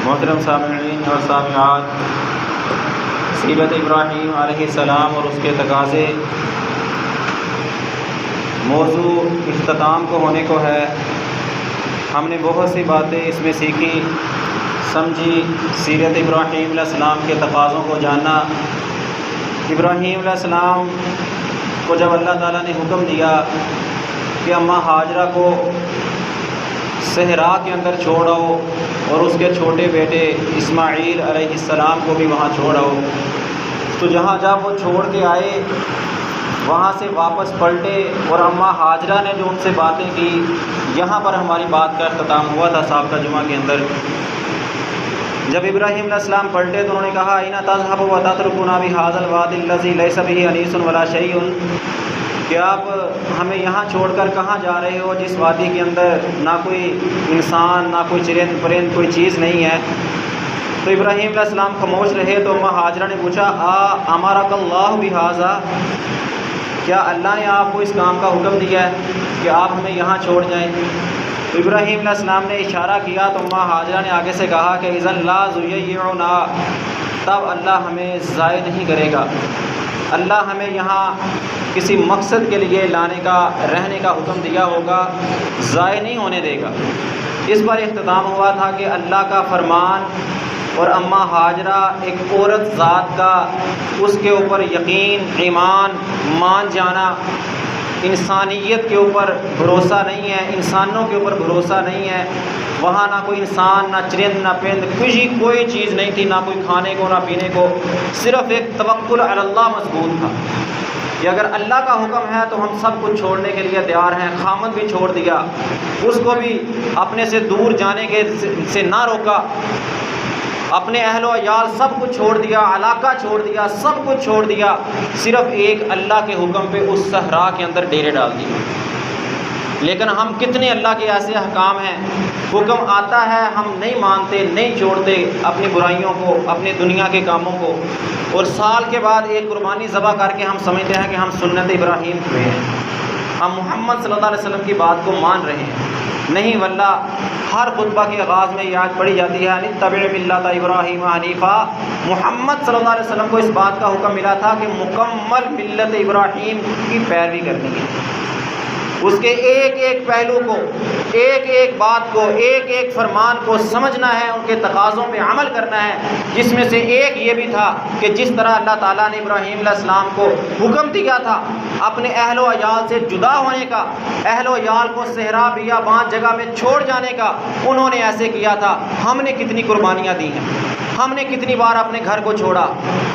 محترم سامعین اور سامعات، سیرت ابراہیم علیہ السلام اور اس کے تقاضے موضوع اختتام کو ہونے کو ہے۔ ہم نے بہت سی باتیں اس میں سیکھی، سمجھی، سیرت ابراہیم علیہ السلام کے تقاضوں کو جانا۔ ابراہیم علیہ السلام کو جب اللہ تعالیٰ نے حکم دیا کہ اماں ہاجرہ کو صحرا کے اندر چھوڑو اور اس کے چھوٹے بیٹے اسماعیل علیہ السلام کو بھی وہاں چھوڑو، تو جب وہ چھوڑ کے آئے وہاں سے واپس پلٹے اور اماں ہاجرہ نے جو ان سے باتیں کی، یہاں پر ہماری بات کا اختتام ہوا تھا سابقہ جمعہ کے اندر۔ جب ابراہیم علیہ السلام پلٹے تو انہوں نے کہا اینا تذهب وتتركنا بهذا الوادي الذي ليس به انیس ولا شيء، کہ آپ ہمیں یہاں چھوڑ کر کہاں جا رہے ہو جس وادی کے اندر نہ کوئی انسان، نہ کوئی چرند پرند، کوئی چیز نہیں ہے۔ تو ابراہیم علیہ السلام خاموش رہے تو اماں ہاجرہ نے پوچھا امرک اللہ بہذا، کیا اللہ نے آپ کو اس کام کا حکم دیا ہے کہ آپ ہمیں یہاں چھوڑ جائیں؟ تو ابراہیم علیہ السلام نے اشارہ کیا تو اماں ہاجرہ نے آگے سے کہا کہ اذن لا ضیعنا، تب اللہ ہمیں ضائع نہیں کرے گا، اللہ ہمیں یہاں کسی مقصد کے لیے لانے کا، رہنے کا حکم دیا ہوگا، ضائع نہیں ہونے دے گا۔ اس پر اختتام ہوا تھا کہ اللہ کا فرمان اور اماں ہاجرہ ایک عورت ذات کا اس کے اوپر یقین، ایمان، مان جانا، انسانیت کے اوپر بھروسہ نہیں ہے، انسانوں کے اوپر بھروسہ نہیں ہے۔ وہاں نہ کوئی انسان، نہ چرند، نہ پرند، کوئی چیز نہیں تھی، نہ کوئی کھانے کو، نہ پینے کو، صرف ایک توکل علی اللہ مضبوط تھا کہ اگر اللہ کا حکم ہے تو ہم سب کچھ چھوڑنے کے لیے تیار ہیں۔ خامد بھی چھوڑ دیا، اس کو بھی اپنے سے دور جانے کے سے نہ روکا، اپنے اہل و عیال سب کچھ چھوڑ دیا، علاقہ چھوڑ دیا، سب کچھ چھوڑ دیا، صرف ایک اللہ کے حکم پہ اس صحرا کے اندر ڈیرے ڈال دیے۔ لیکن ہم کتنے اللہ کے ایسے احکام ہیں، حکم آتا ہے ہم نہیں مانتے، نہیں چھوڑتے اپنی برائیوں کو، اپنی دنیا کے کاموں کو، اور سال کے بعد ایک قربانی ذبح کر کے ہم سمجھتے ہیں کہ ہم سنت ابراہیم پہ ہیں، ہم محمد صلی اللہ علیہ وسلم کی بات کو مان رہے ہیں۔ نہیں واللہ، ہر خطبہ کے آغاز میں یہ آیت پڑھی جاتی ہے اتبع ملت ابراہیم حنیفا۔ محمد صلی اللہ علیہ وسلم کو اس بات کا حکم ملا تھا کہ مکمل ملت ابراہیم کی پیروی کرنی ہے، اس کے ایک ایک پہلو کو، ایک ایک بات کو، ایک ایک فرمان کو سمجھنا ہے، ان کے تقاضوں پہ عمل کرنا ہے، جس میں سے ایک یہ بھی تھا کہ جس طرح اللہ تعالیٰ نے ابراہیم علیہ السلام کو حکم دیا تھا اپنے اہل و عیال سے جدا ہونے کا، اہل و عیال کو صحرا بیابان جگہ میں چھوڑ جانے کا، انہوں نے ایسے کیا تھا۔ ہم نے کتنی قربانیاں دی ہیں، ہم نے کتنی بار اپنے گھر کو چھوڑا،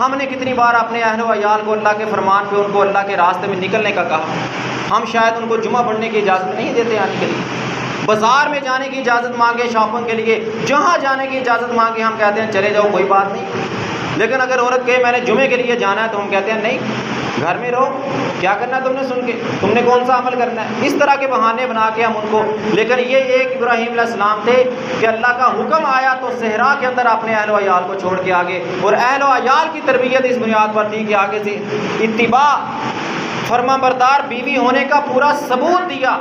ہم نے کتنی بار اپنے اہل و عیال کو اللہ کے فرمان پہ، ان کو اللہ کے راستے میں نکلنے کا کہا۔ ہم شاید ان کو جمعہ پڑھنے کی اجازت نہیں دیتے آنے کے لیے، بازار میں جانے کی اجازت مانگے، شاپنگ کے لیے جہاں جانے کی اجازت مانگے، ہم کہتے ہیں چلے جاؤ کوئی بات نہیں۔ لیکن اگر عورت کہے میں نے جمعے کے لیے جانا ہے تو ہم کہتے ہیں نہیں، گھر میں رہو، کیا کرنا ہے تم نے سن کے، تم نے کون سا عمل کرنا ہے۔ اس طرح کے بہانے بنا کے ہم ان کو، لیکن یہ ایک ابراہیم علیہ السلام تھے کہ اللہ کا حکم آیا تو صحرا کے اندر اپنے اہل و عیال کو چھوڑ کے آگے، اور اہل و عیال کی تربیت اس بنیاد پر تھی کہ آگے سے اتباع، فرما بردار بیوی ہونے کا پورا ثبوت دیا،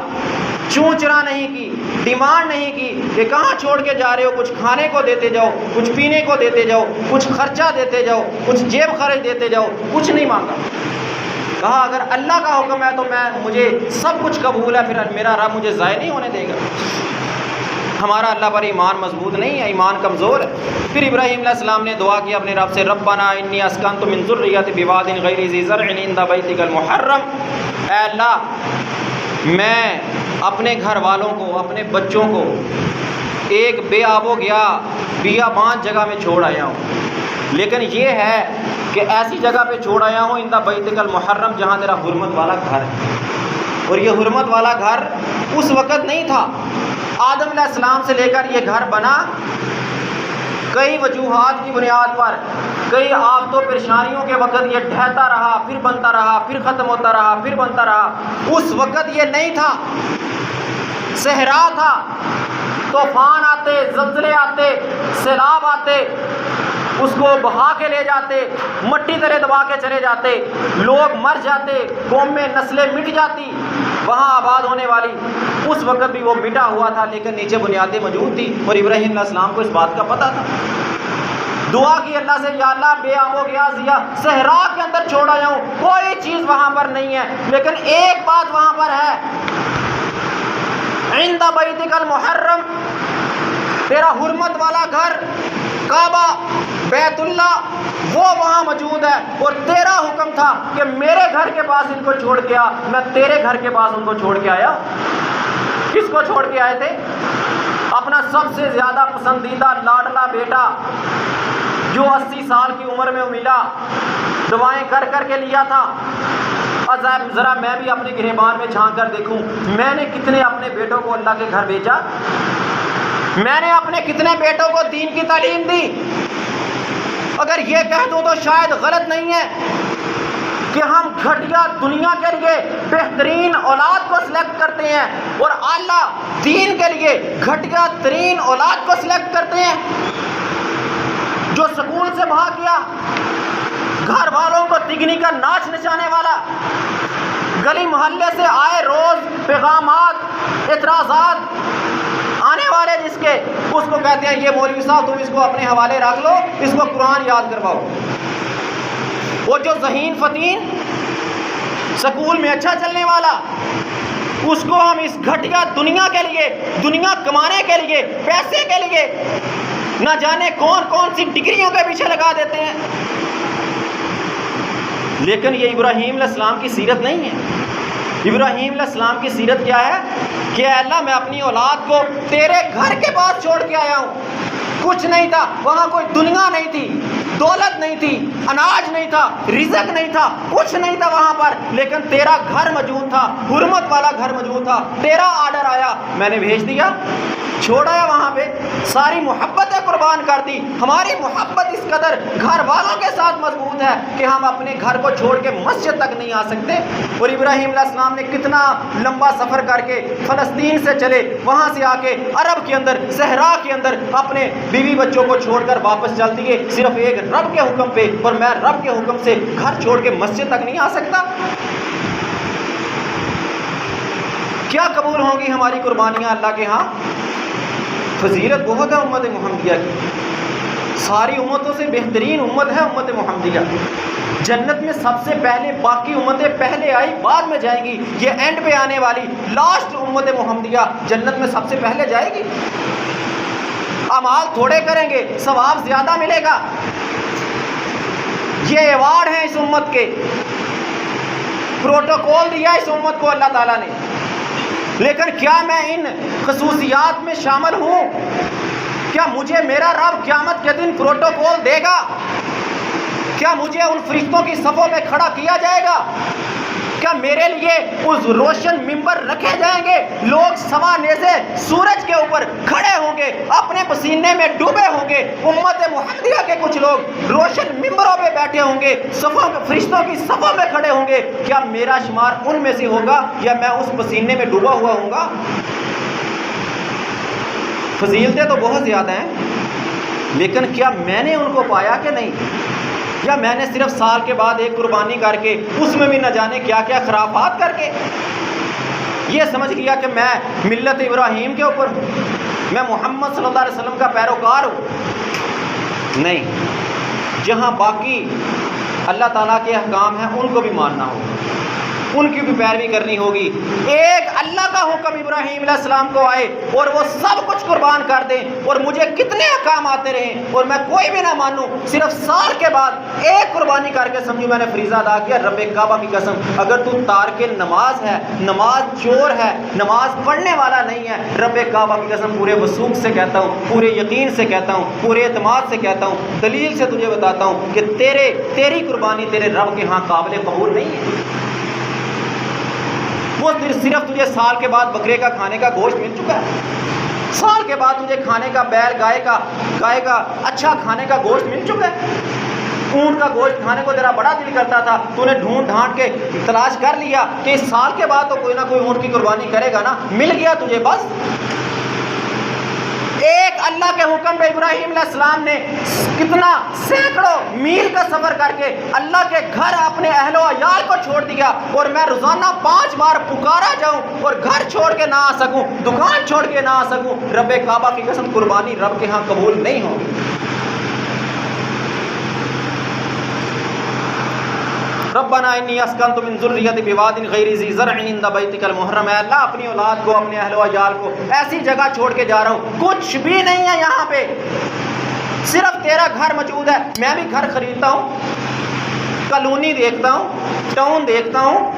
چوں چرا نہیں کی، ڈیمانڈ نہیں کی کہ کہاں چھوڑ کے جا رہے ہو، کچھ کھانے کو دیتے جاؤ، کچھ پینے کو دیتے جاؤ، کچھ خرچہ دیتے جاؤ، کچھ جیب خرچ دیتے جاؤ، کچھ نہیں مانگا۔ کہا اگر اللہ کا حکم ہے تو مجھے سب کچھ قبول ہے، پھر میرا رب مجھے ضائع نہیں ہونے دے گا۔ ہمارا اللہ پر ایمان مضبوط نہیں ہے، ایمان کمزور ہے۔ پھر ابراہیم علیہ السلام نے دعا کی اپنے رب سے، ربنا انی اسکنت من ذریتی بواد غیر ذی زرع عند بیتک المحرم، اے اللہ میں اپنے گھر والوں کو، اپنے بچوں کو ایک بے آب و گیا، بیابان جگہ میں چھوڑ آیا ہوں، لیکن یہ ہے کہ ایسی جگہ پہ چھوڑ آیا ہوں عند بیتک المحرم جہاں تیرا حرمت والا گھر ہے۔ اور یہ حرمت والا گھر اس وقت نہیں تھا، آدم علیہ السلام سے لے کر یہ گھر بنا کئی وجوہات کی بنیاد پر، کئی آفت و پریشانیوں کے وقت یہ ڈھہتا رہا، پھر بنتا رہا، پھر ختم ہوتا رہا، پھر بنتا رہا۔ اس وقت یہ نہیں تھا، صحرا تھا، طوفان آتے، زلزلے آتے، سیلاب آتے، اس کو بہا کے لے جاتے، مٹی تلے دبا کے چلے جاتے، لوگ مر جاتے، قوم میں نسلیں مٹ جاتی، وہاں آباد ہونے والی، اس وقت بھی وہ مٹا ہوا تھا لیکن نیچے بنیادیں موجود تھی، اور ابراہیم علیہ السلام کو اس بات کا پتہ تھا۔ دعا کی اللہ سے، یا اللہ بے آب و گیا ضیا صحرا کے اندر چھوڑا جاؤں، کوئی چیز وہاں پر نہیں ہے، لیکن ایک بات وہاں پر ہے، عند بیتک المحرم، تیرا حرمت والا گھر کعبہ بیت اللہ وہ وہاں موجود ہے، اور تیرا حکم تھا کہ میرے گھر کے پاس ان کو چھوڑ کے آ، میں تیرے گھر کے پاس ان کو چھوڑ کے آیا۔ کس کو چھوڑ کے آئے تھے؟ اپنا سب سے زیادہ پسندیدہ لاڈلا بیٹا جو 80 سال کی عمر میں ملا، دعائیں کر کر کے لیا تھا۔ اور ذرا میں بھی اپنے گریبان میں جھانک کر دیکھوں، میں نے کتنے اپنے بیٹوں کو اللہ کے گھر بھیجا، میں نے اپنے کتنے بیٹوں کو دین کی تعلیم دی۔ اگر یہ کہہ دوں تو شاید غلط نہیں ہے کہ ہم گھٹیا دنیا کے لیے بہترین اولاد کو سلیکٹ کرتے ہیں اور اعلیٰ دین کے لیے گھٹیا ترین اولاد کو سلیکٹ کرتے ہیں، جو سکول سے بھاگ گیا، گھر والوں کو تگنی کا ناچ نچانے والا، گلی محلے سے آئے روز پیغامات اعتراضات آنے والے جس کے، اس کو کہتے ہیں یہ مولوی صاحب تم اس کو اپنے حوالے رکھ لو، اس کو قرآن یاد کرواؤ۔ وہ جو ذہین فتین سکول میں اچھا چلنے والا، اس کو ہم اس گھٹیا دنیا کے لیے، دنیا کمانے کے لیے، پیسے کے لیے نہ جانے کون کون سی ڈگریوں کے پیچھے لگا دیتے ہیں۔ لیکن یہ ابراہیم علیہ السلام کی سیرت نہیں ہے۔ ابراہیم علیہ السلام کی سیرت کیا ہے کہ اے اللہ میں اپنی اولاد کو تیرے گھر کے پاس چھوڑ کے آیا ہوں۔ کچھ نہیں تھا وہاں، کوئی دنیا نہیں تھی، دولت نہیں تھی، اناج نہیں تھا، رزق نہیں تھا، کچھ نہیں تھا وہاں پر، لیکن تیرا گھر موجود تھا، حرمت والا گھر موجود تھا، تیرا آرڈر آیا، میں نے بھیج دیا، چھوڑا وہاں پہ، ساری محبتیں قربان کر دی۔ ہماری محبت اس قدر گھر والوں کے ساتھ مضبوط ہے کہ ہم اپنے گھر کو چھوڑ کے مسجد تک نہیں آ سکتے۔ اور ابراہیم علیہ السلام نے کتنا لمبا سفر کر کے فلسطین سے چلے، وہاں سے آ کے عرب کے اندر، صحرا کے اندر اپنے بیوی بچوں کو چھوڑ کر واپس چل دیے، صرف ایک رب کے حکم پہ، اور میں رب کے حکم سے گھر چھوڑ کے مسجد تک نہیں آ سکتا۔ کیا قبول ہوں گی ہماری قربانیاں اللہ کے ہاں؟ فضیلت بہت ہے امت محمدیہ کی، ساری امتوں سے بہترین امت ہے امت محمدیہ۔ جنت میں سب سے پہلے، باقی امتیں پہلے آئی بعد میں جائیں گی، یہ اینڈ پہ آنے والی لاسٹ امت محمدیہ جنت میں سب سے پہلے جائے گی۔ اعمال تھوڑے کریں گے، ثواب زیادہ ملے گا۔ یہ ایوارڈ ہیں اس امت کے، پروٹوکول دیا اس امت کو اللہ تعالیٰ نے، لیکن کیا میں ان خصوصیات میں شامل ہوں؟ کیا مجھے میرا رب قیامت کے دن پروٹوکول دے گا؟ کیا مجھے ان فرشتوں کی صفوں میں کھڑا کیا جائے گا؟ کیا میرے لیے اس روشن ممبر رکھے جائیں گے؟ لوگ سوا نیزے سورج کے اوپر کھڑے ہوں گے، اپنے پسینے میں ڈوبے ہوں گے، امت محمدیہ کے کچھ لوگ روشن ممبروں پہ بیٹھے ہوں گے، صفوں فرشتوں کی صفوں میں کھڑے ہوں گے۔ کیا میرا شمار ان میں سے ہوگا یا میں اس پسینے میں ڈوبا ہوا ہوں گا؟ فضیلتیں تو بہت زیادہ ہیں، لیکن کیا میں نے ان کو پایا کہ نہیں؟ یا میں نے صرف سال کے بعد ایک قربانی کر کے اس میں بھی نہ جانے کیا کیا خرافات کر کے یہ سمجھ لیا کہ میں ملت ابراہیم کے اوپر ہوں، میں محمد صلی اللہ علیہ وسلم کا پیروکار ہوں؟ نہیں، جہاں باقی اللہ تعالیٰ کے احکام ہیں ان کو بھی ماننا ہوگا، ان کی بھی پیروی کرنی ہوگی۔ ایک اللہ کا حکم ابراہیم علیہ السلام کو آئے اور وہ سب کچھ قربان کر دیں، اور مجھے کتنے احکام آتے رہیں اور میں کوئی بھی نہ مانوں، صرف سال کے بعد ایک قربانی کر کے سمجھو میں نے فریضہ ادا کیا۔ رب کعبہ کی قسم، اگر تو تارک نماز ہے، نماز چور ہے، نماز پڑھنے والا نہیں ہے، رب کعبہ کی قسم پورے وثوق سے کہتا ہوں، پورے یقین سے کہتا ہوں، پورے اعتماد سے کہتا ہوں، دلیل سے تجھے بتاتا ہوں کہ تیری قربانی تیرے رب کے ہاں قابل قبول نہیں ہے۔ وہ صرف تجھے سال کے بعد بکرے کا کھانے کا گوشت مل چکا ہے، سال کے بعد تجھے کھانے کا بیل گائے کا اچھا کھانے کا گوشت مل چکا ہے۔ اونٹ کا گوشت کھانے کو تیرا بڑا دل کرتا تھا، تو نے ڈھونڈ ڈھانٹ کے تلاش کر لیا کہ اس سال کے بعد تو کوئی نہ کوئی اونٹ کی قربانی کرے گا نا، مل گیا تجھے بس۔ ایک اللہ اللہ کے حکم پہ ابراہیم علیہ السلام نے کتنا سینکڑوں میل کا سفر کر کے اللہ کے گھر اپنے اہل و عیال کو چھوڑ دیا، اور میں روزانہ 5 بار پکارا جاؤں اور گھر چھوڑ کے نہ آ سکوں، دکان چھوڑ کے نہ آ سکوں، رب کعبہ کی قسم قربانی رب کے ہاں قبول نہیں ہوگی۔ ربنا انی اسکنت من ذریتی بواد غیر ذی زرع عند بیتک المحرم، اے اللہ اپنی اولاد کو، اپنے اہل و عیال کو ایسی جگہ چھوڑ کے جا رہا ہوں، کچھ بھی نہیں ہے یہاں پہ، صرف تیرا گھر موجود ہے۔ میں بھی گھر خریدتا ہوں، کالونی دیکھتا ہوں، ٹاؤن دیکھتا ہوں،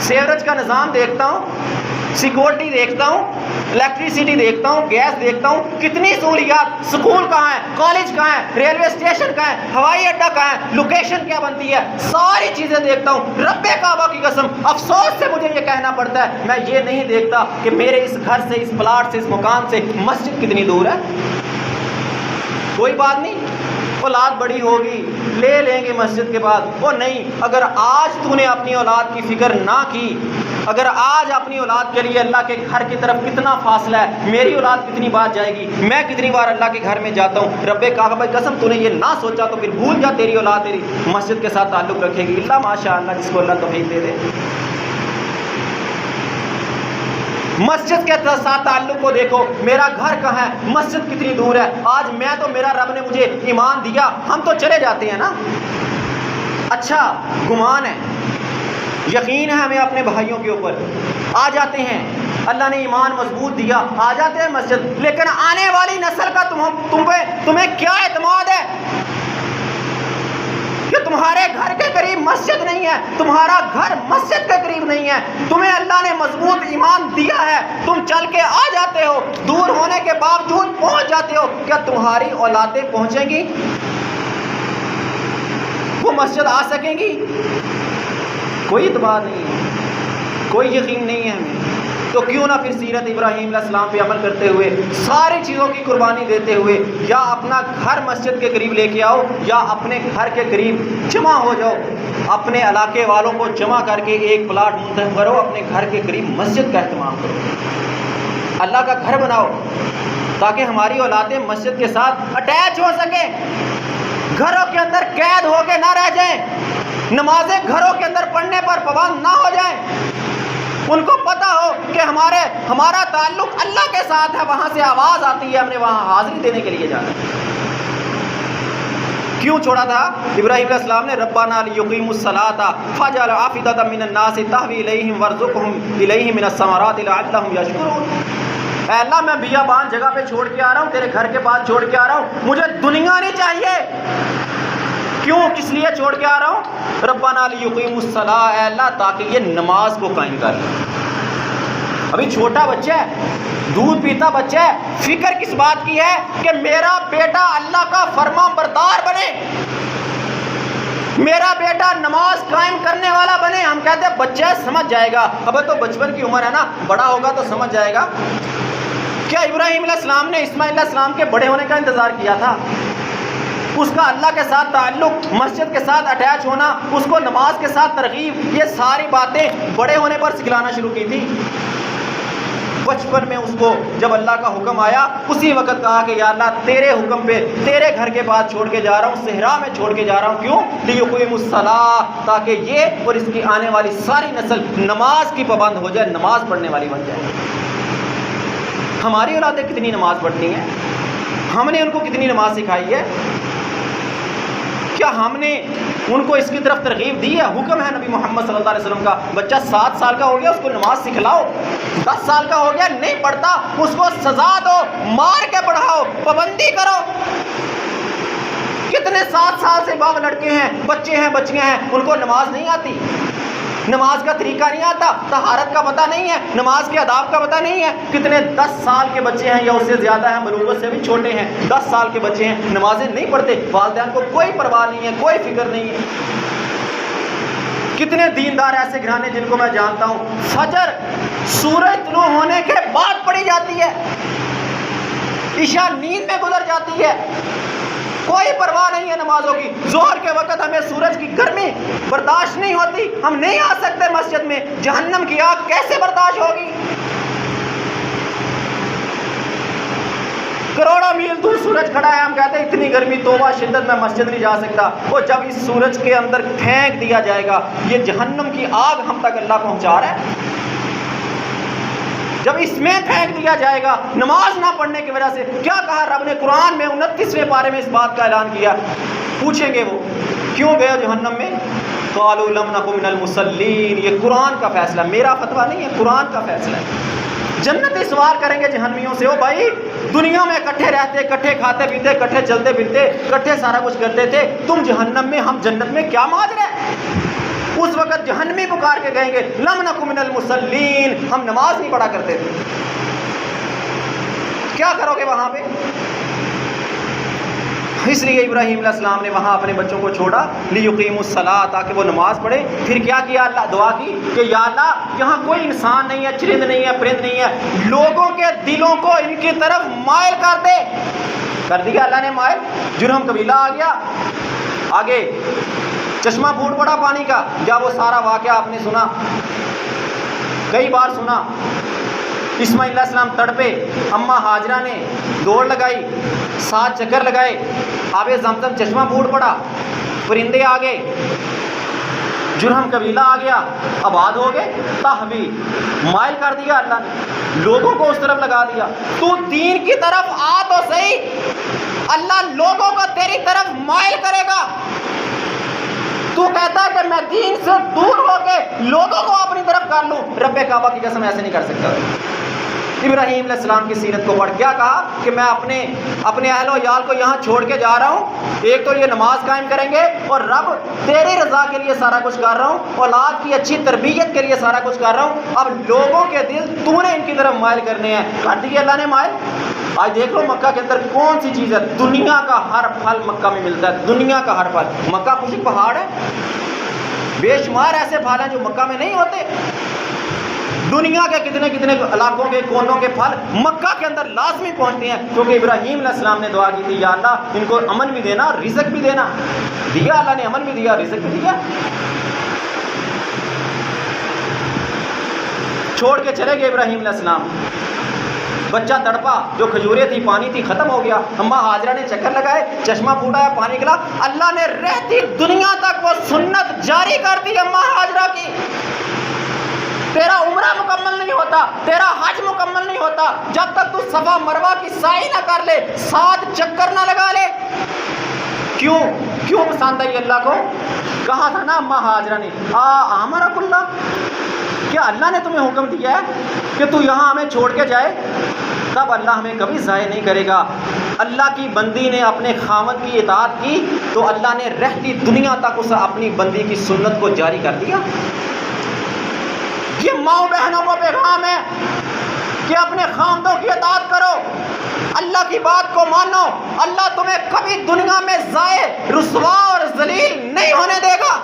سیوریج کا نظام دیکھتا ہوں، سیکورٹی دیکھتا ہوں، الیکٹریسٹی دیکھتا ہوں، گیس دیکھتا ہوں، کتنی سہولیات، سکول کہاں ہے، کالج کہاں ہے، ریلوے اسٹیشن کہاں ہے، ہوائی اڈہ کہاں ہے، لوکیشن کیا بنتی ہے، ساری چیزیں دیکھتا ہوں۔ رب کعبہ کی قسم افسوس سے مجھے یہ کہنا پڑتا ہے، میں یہ نہیں دیکھتا کہ میرے اس گھر سے، اس پلاٹ سے، اس مکان سے مسجد کتنی دور ہے۔ کوئی بات نہیں، اولاد بڑی ہوگی، لے لیں گے مسجد کے بعد، وہ نہیں، اگر آج تو نے اپنی اولاد کی فکر نہ کی، اگر آج اپنی اولاد کے لیے اللہ کے گھر کی طرف کتنا فاصلہ ہے، میری اولاد کتنی بار جائے گی، میں کتنی بار اللہ کے گھر میں جاتا ہوں، رب کعبہ کی قسم تو نے یہ نہ سوچا تو پھر بھول جا، تیری اولاد تیری مسجد کے ساتھ تعلق رکھے گی، اللہ ماشاء اللہ جس کو اللہ توفیق دے دے۔ مسجد کے ساتھ تعلق کو دیکھو، میرا گھر کہاں ہے، مسجد کتنی دور ہے، آج میں تو، میرا رب نے مجھے ایمان دیا، ہم تو چلے جاتے ہیں نا، اچھا گمان ہے، یقین ہے ہمیں اپنے بھائیوں کے اوپر، آ جاتے ہیں، اللہ نے ایمان مضبوط دیا، آ جاتے ہیں مسجد، لیکن آنے والی نسل کا تمہیں کیا اعتماد ہے کہ تمہارے گھر کے قریب مسجد نہیں ہے، تمہارا گھر مسجد کے قریب نہیں ہے، تمہیں اللہ نے مضبوط ایمان دیا ہے، تم چل کے آ جاتے ہو، دور ہونے کے باوجود پہنچ جاتے ہو، کیا تمہاری اولادیں پہنچیں گی؟ وہ مسجد آ سکیں گی؟ کوئی اعتبار نہیں ہے، کوئی یقین نہیں ہے ہمیں، تو کیوں نہ پھر سیرت ابراہیم علیہ السلام پہ عمل کرتے ہوئے، ساری چیزوں کی قربانی دیتے ہوئے، یا اپنا گھر مسجد کے قریب لے کے آؤ، یا اپنے گھر کے قریب جمع ہو جاؤ، اپنے علاقے والوں کو جمع کر کے ایک پلاٹ منتخب کرو، اپنے گھر کے قریب مسجد کا اہتمام کرو، اللہ کا گھر بناؤ تاکہ ہماری اولادیں مسجد کے ساتھ اٹیچ ہو سکیں، گھروں کے اندر قید ہو کے نہ رہ جائیں، نمازیں گھروں کے اندر پڑھنے پر پابند نہ ہو جائیں، ان کو پتہ ہو کہ ہمارا تعلق اللہ کے ساتھ ہے، وہاں سے آواز آتی ہے، ہم نے وہاں حاضری دینے کے لیے جانا ہے۔ کیوں چھوڑا تھا ابراہیم علیہ السلام نے؟ ربنا لیقیموا الصلاۃ فاجعل افئدۃ من الناس تهوی الیہم وارزقهم الیہ من الثمرات لعلهم یشکرون۔ اے اللہ میں بیابان جگہ پہ چھوڑ کے آ رہا ہوں، تیرے گھر کے پاس چھوڑ کے آ رہا ہوں، مجھے دنیا نہیں چاہیے۔ کیوں، کس لیے چھوڑ کے آ رہا ہوں؟ ربنا لیقیموا الصلاۃ، اے اللہ تاکہ یہ نماز کو قائم کر لیں۔ ابھی چھوٹا بچہ ہے، دودھ پیتا بچہ ہے، فکر کس بات کی ہے کہ میرا بیٹا اللہ کا فرما بردار بنے، میرا بیٹا نماز قائم کرنے والا بنے۔ ہم کہتے ہیں بچہ سمجھ جائے گا، اب تو بچپن کی عمر ہے نا، بڑا ہوگا تو سمجھ جائے گا۔ کیا ابراہیم علیہ السلام نے اسماعیل علیہ السلام کے بڑے ہونے کا انتظار کیا تھا؟ اس کا اللہ کے ساتھ تعلق، مسجد کے ساتھ اٹیچ ہونا، اس کو نماز کے ساتھ ترغیب، یہ ساری باتیں بڑے ہونے پر سکھلانا شروع کی تھی۔ بچپن میں اس کو جب اللہ کا حکم آیا، اسی وقت کہا کہ یا اللہ تیرے حکم پہ تیرے گھر کے پاس چھوڑ کے جا رہا ہوں، صحرا میں چھوڑ کے جا رہا ہوں۔ کیوں؟ لیقیموا الصلاۃ، تاکہ یہ اور اس کی آنے والی ساری نسل نماز کی پابند ہو جائے، نماز پڑھنے والی بن جائے۔ ہماری اولادیں کتنی نماز پڑھتی ہیں؟ ہم نے ان کو کتنی نماز سکھائی ہے؟ کیا ہم نے ان کو اس کی طرف ترغیب دی ہے؟ حکم ہے نبی محمد صلی اللہ علیہ وسلم کا، بچہ 7 سال کا ہو گیا اس کو نماز سکھلاؤ، 10 سال کا ہو گیا نہیں پڑھتا اس کو سزا دو، مار کے پڑھاؤ، پابندی کرو۔ کتنے 7 سال سے باغ لڑکے ہیں، بچے ہیں، بچیاں ہیں، ان کو نماز نہیں آتی، نماز کا طریقہ نہیں آتا، طہارت کا پتہ نہیں ہے، نماز کے آداب کا پتہ نہیں ہے۔ کتنے 10 سال کے بچے ہیں یا اس سے زیادہ ہیں، بلوغت سے بھی چھوٹے ہیں، 10 سال کے بچے ہیں، نمازیں نہیں پڑھتے، والدین کو کوئی پرواہ نہیں ہے، کوئی فکر نہیں ہے۔ کتنے دیندار ایسے گھرانے جن کو میں جانتا ہوں، فجر سورج طلوع ہونے کے بعد پڑھی جاتی ہے، عشاء نیند میں گزر جاتی ہے، کوئی پرواہ نہیں ہے نمازوں کی۔ ظہر کے وقت ہمیں سورج کی گرمی برداشت نہیں ہوتی، ہم نہیں آ سکتے مسجد میں، جہنم کی آگ کیسے برداشت ہوگی؟ کروڑوں میل دور سورج کھڑا ہے، ہم کہتے ہیں اتنی گرمی، توبہ شدت، میں مسجد نہیں جا سکتا. وہ جب اس سورج کے اندر پھینک دیا جائے گا، یہ جہنم کی آگ ہم تک اللہ پہنچا رہا ہے. جب اس میں پھینک دیا جائے گا نماز نہ پڑھنے کی وجہ سے، کیا کہا رب نے قرآن میں 29ویں پارے میں اس بات کا اعلان کیا. پوچھیں گے وہ کیوں گئے جہنم میں؟ قالوا لم نکن من المصلین. یہ قرآن کا فیصلہ، میرا فتویٰ نہیں ہے، قرآن کا فیصلہ ہے. جنت سوال کریں گے جہنمیوں سے، او بھائی دنیا میں اکٹھے رہتے، اکٹھے کھاتے پیتے، اکٹھے چلتے پھرتے، اکٹھے سارا کچھ کرتے تھے، تم جہنم میں ہم جنت میں کیا ماج رہے؟ اس وقت جہنمی پکار کے کہیں گے لم نکن من المصلین، ہم نماز نہیں پڑھا کرتے تھے. کیا کرو گے وہاں پہ؟ اس لیے ابراہیم علیہ السلام نے وہاں اپنے بچوں کو چھوڑا لیقیموا الصلاۃ، تاکہ وہ نماز پڑھے. پھر کیا کیا؟ اللہ دعا کی کہ یا اللہ یہاں کوئی انسان نہیں ہے، چرند نہیں ہے، پرند نہیں ہے، لوگوں کے دلوں کو ان کی طرف مائل کر دے. کر دیا اللہ نے مائل. جرہم قبیلہ آ گیا. آگے چشمہ پھوٹ پڑا پانی کا. جب وہ سارا واقعہ آپ نے سنا، کئی بار سنا. اسماعیل علیہ السلام تڑپے، اماں ہاجرہ نے دوڑ لگائی، 7 چکر لگائے، آب زمزم چشمہ پھوٹ پڑا، پرندے آ گئے، جرہم قبیلہ آ گیا، آباد ہو گئے. تحویل مائل کر دیا اللہ نے، لوگوں کو اس طرف لگا دیا. تو دین کی طرف آ تو صحیح، اللہ لوگوں کو تیری طرف مائل کرے گا. تو کہتا ہے کہ میں دین سے دور ہو کے لوگوں کو اپنی طرف کر لوں، رب کعبہ کی قسم ایسے نہیں کر سکتا. ابراہیم علیہ السلام کی سیرت کو پڑھ کیا کہا کہ میں اپنے اہل و عیال کو یہاں چھوڑ کے جا رہا ہوں. ایک تو یہ نماز قائم کریں گے، اور رب تیری رضا کے لیے سارا کچھ کر رہا ہوں، اولاد کی اچھی تربیت کے لیے سارا کچھ کر رہا ہوں. اب لوگوں کے دل تو نے ان کی طرف مائل کرنے ہیں. کر دیے اللہ نے مائل. آج دیکھ لو مکہ کے اندر کون سی چیز ہے، دنیا کا ہر پھل مکہ میں ملتا ہے، دنیا کا ہر پھل. مکہ خوشک پہاڑ ہے، بے شمار ایسے پھل ہیں جو مکہ میں نہیں ہوتے. دنیا کے کتنے کتنے علاقوں کے کونوں کے پھل مکہ کے اندر لازمی پہنچتے ہیں، کیونکہ ابراہیم علیہ السلام نے دعا کی تھی یا اللہ ان کو امن بھی دینا، رزق بھی دینا. دیا اللہ نے، امن بھی دیا، رزق بھی دیا. چھوڑ کے چلے گئے ابراہیم علیہ السلام. بچہ تڑپا، جو کھجوریں تھی، پانی تھی، ختم ہو گیا. اماں ہاجرہ نے چکر لگائے، چشمہ پھوٹا ہے، پانی گلا. اللہ نے رہتی دنیا تک وہ سنت جاری کر دی اماں ہاجرہ کی. تیرا عمرہ مکمل نہیں ہوتا، تیرا حج مکمل نہیں ہوتا جب تک تو صفا مروہ کی سعی نہ کر لے، 7 چکر نہ لگا لے. کیوں پسند آئی اللہ کو؟ کہا تھا نا اماں ہاجرہ نے آمرک اللہ، کیا اللہ نے تمہیں حکم دیا ہے کہ تو یہاں ہمیں چھوڑ کے جائے؟ تب اللہ ہمیں کبھی ضائع نہیں کرے گا. اللہ کی بندی نے اپنے خاوند کی اطاعت کی تو اللہ نے رہتی دنیا تک اس اپنی بندی کی سنت کو جاری کر دیا. یہ ماؤں بہنوں کو پیغام ہے کہ اپنے خاوندوں کی اطاعت کرو، اللہ کی بات کو مانو. اللہ تمہیں کبھی دنیا میں ضائع، رسوا اور ذلیل نہیں ہونے دے گا.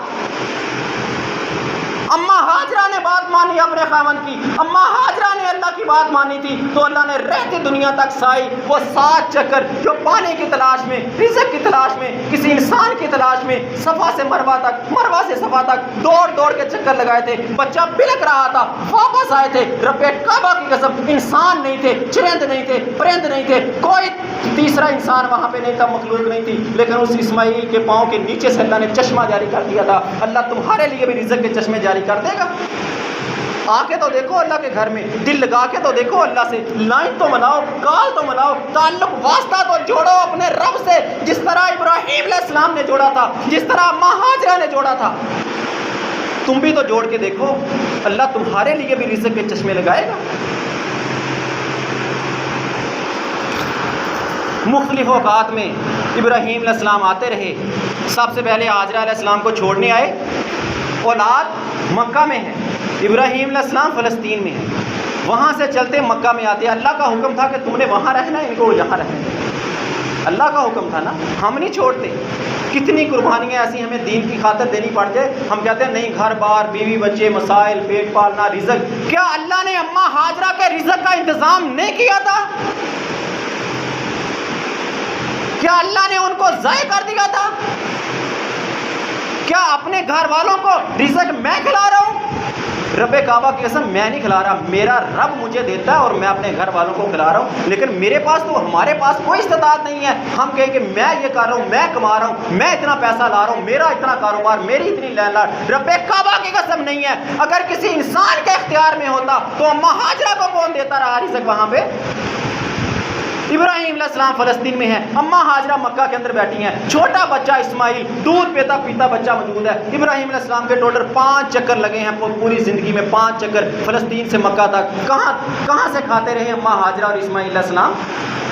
اماں ہاجرہ نے بات مانی اپنے خاوند کی، اماں ہاجرہ نے اللہ کی بات مانی تھی تو اللہ نے رہتی دنیا تک سائی وہ 7 چکر جو پانی کی تلاش میں، رزق کی تلاش میں، کسی انسان کی تلاش میں، صفا سے مروہ تک، مروہ سے صفا تک دوڑ کے چکر لگائے تھے. بچہ بلک رہا تھا، واپس آئے تھے. رب کعبہ کی قسم انسان نہیں تھے، چرند نہیں تھے، پرند نہیں تھے، کوئی تیسرا انسان وہاں پہ نہیں تھا، مخلوق نہیں تھی، لیکن اس اسماعیل کے پاؤں کے نیچے سے اللہ نے چشمہ جاری کر دیا تھا. اللہ تمہارے لیے بھی رزق کے چشمے جاری کر دے گا. آ کے تو دیکھو اللہ کے گھر میں، دل لگا کے تو دیکھو اللہ سے، لائن تو ملاؤ، کال تو ملاؤ، تعلق واسطہ تو جوڑو اپنے رب سے، جس طرح ابراہیم علیہ السلام نے جوڑا تھا، جس طرح اماں ہاجرہ نے جوڑا تھا. تم بھی تو جوڑ کے دیکھو، اللہ تمہارے لیے بھی رزق کے چشمے لگائے گا. مختلف اوقات میں ابراہیم علیہ السلام آتے رہے. سب سے پہلے ہاجرہ علیہ السلام کو چھوڑنے آئے. اولاد مکہ میں ہے، ابراہیم علیہ السلام فلسطین میں ہے. وہاں سے چلتے مکہ میں آتے. اللہ کا حکم تھا کہ تم نے وہاں رہنا ہے، ان کو یہاں رہنا ہے. اللہ کا حکم تھا نا، ہم نہیں چھوڑتے. کتنی قربانیاں ایسی ہمیں دین کی خاطر دینی پڑ جائے، ہم کہتے ہیں نہیں، گھر بار، بیوی بچے، مسائل، پیٹ پالنا، رزق. کیا اللہ نے اماں ہاجرہ کے رزق کا انتظام نہیں کیا تھا؟ کیا اللہ نے ان کو ضائع کر دیا تھا؟ کیا اپنے گھر والوں کو رزق میں کھلا رہا ہوں؟ رب کعبہ کی قسم میں نہیں کھلا رہا، میرا رب مجھے دیتا ہے اور میں اپنے گھر والوں کو کھلا رہا ہوں، لیکن میرے پاس تو ہمارے پاس کوئی استطاعت نہیں ہے ہم کہیں کہ میں یہ کر رہا ہوں، میں کما رہا ہوں، میں اتنا پیسہ لا رہا ہوں، میرا اتنا کاروبار، میری اتنی لین لار۔ رب کعبہ کی قسم نہیں ہے، اگر کسی انسان کے اختیار میں ہوتا تو اما ہاجرہ کو کون دیتا رہا رزق وہاں پہ؟ ابراہیم علیہ السلام فلسطین میں ہیں، اما ہاجرہ مکہ کے اندر بیٹھی ہیں، چھوٹا بچہ اسماعیل دودھ پیتا بچہ موجود ہے۔ ابراہیم علیہ السلام کے ٹوٹل 5 چکر لگے ہیں پوری زندگی میں، 5 چکر فلسطین سے مکہ تک، کہاں سے کھاتے رہے اما ہاجرہ اور اسماعیل علیہ السلام؟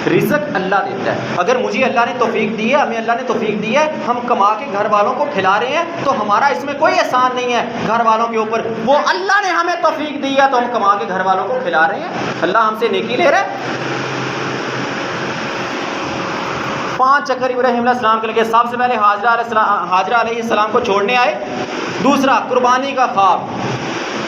رزق اللہ دیتا ہے۔ اگر مجھے اللہ نے توفیق دی ہے، ہمیں اللہ نے توفیق دی ہے، ہم کما کے گھر والوں کو کھلا رہے ہیں تو ہمارا اس میں کوئی احسان نہیں ہے گھر والوں کے اوپر، وہ اللہ نے ہمیں توفیق دی ہے تو ہم کما کے گھر والوں کو کھلا رہے ہیں، اللہ ہم سے نیکی لے رہا ہے۔ 5 چکر ابراہیم علیہ السلام کے لگے۔ سب سے پہلے ہاجرہ علیہ السلام کو چھوڑنے آئے۔ دوسرا قربانی کا خواب،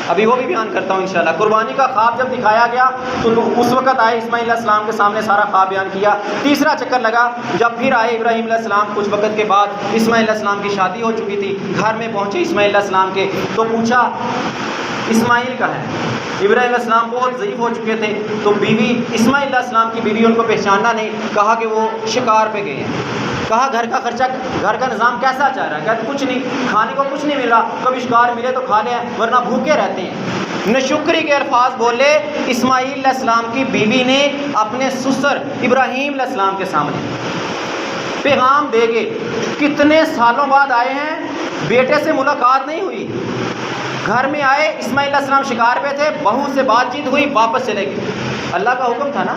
ابھی وہ بھی بیان کرتا ہوں انشاءاللہ۔ قربانی کا خواب جب دکھایا گیا تو اس وقت آئے اسماعیل علیہ السلام کے سامنے سارا خواب بیان کیا۔ تیسرا چکر لگا جب پھر آئے ابراہیم علیہ السلام، کچھ وقت کے بعد اسماعیل علیہ السلام کی شادی ہو چکی تھی، گھر میں پہنچے اسماعیل علیہ السلام کے تو پوچھا اسماعیل کا ہے۔ ابراہیم علیہ السلام بہت ضعیف ہو چکے تھے تو بیوی اسماعیل علیہ السلام کی بیوی ان کو پہچاننا نہیں، کہا کہ وہ شکار پہ گئے ہیں۔ کہا گھر کا خرچہ، گھر کا نظام کیسا چل رہا ہے؟ کہتے کچھ نہیں، کھانے کو کچھ نہیں ملا، کبھی شکار ملے تو کھا لیں ورنہ بھوکے رہتے ہیں۔ نشکری کے الفاظ بولے اسماعیل علیہ السلام کی بیوی نے اپنے سسر ابراہیم علیہ السلام کے سامنے، پیغام دے گے، کتنے سالوں بعد آئے ہیں، بیٹے سے ملاقات نہیں ہوئی، گھر میں آئے، اسماعیل علیہ السلام شکار پہ تھے، بہو سے بات چیت ہوئی، واپس چلے گئے۔ اللہ کا حکم تھا نا،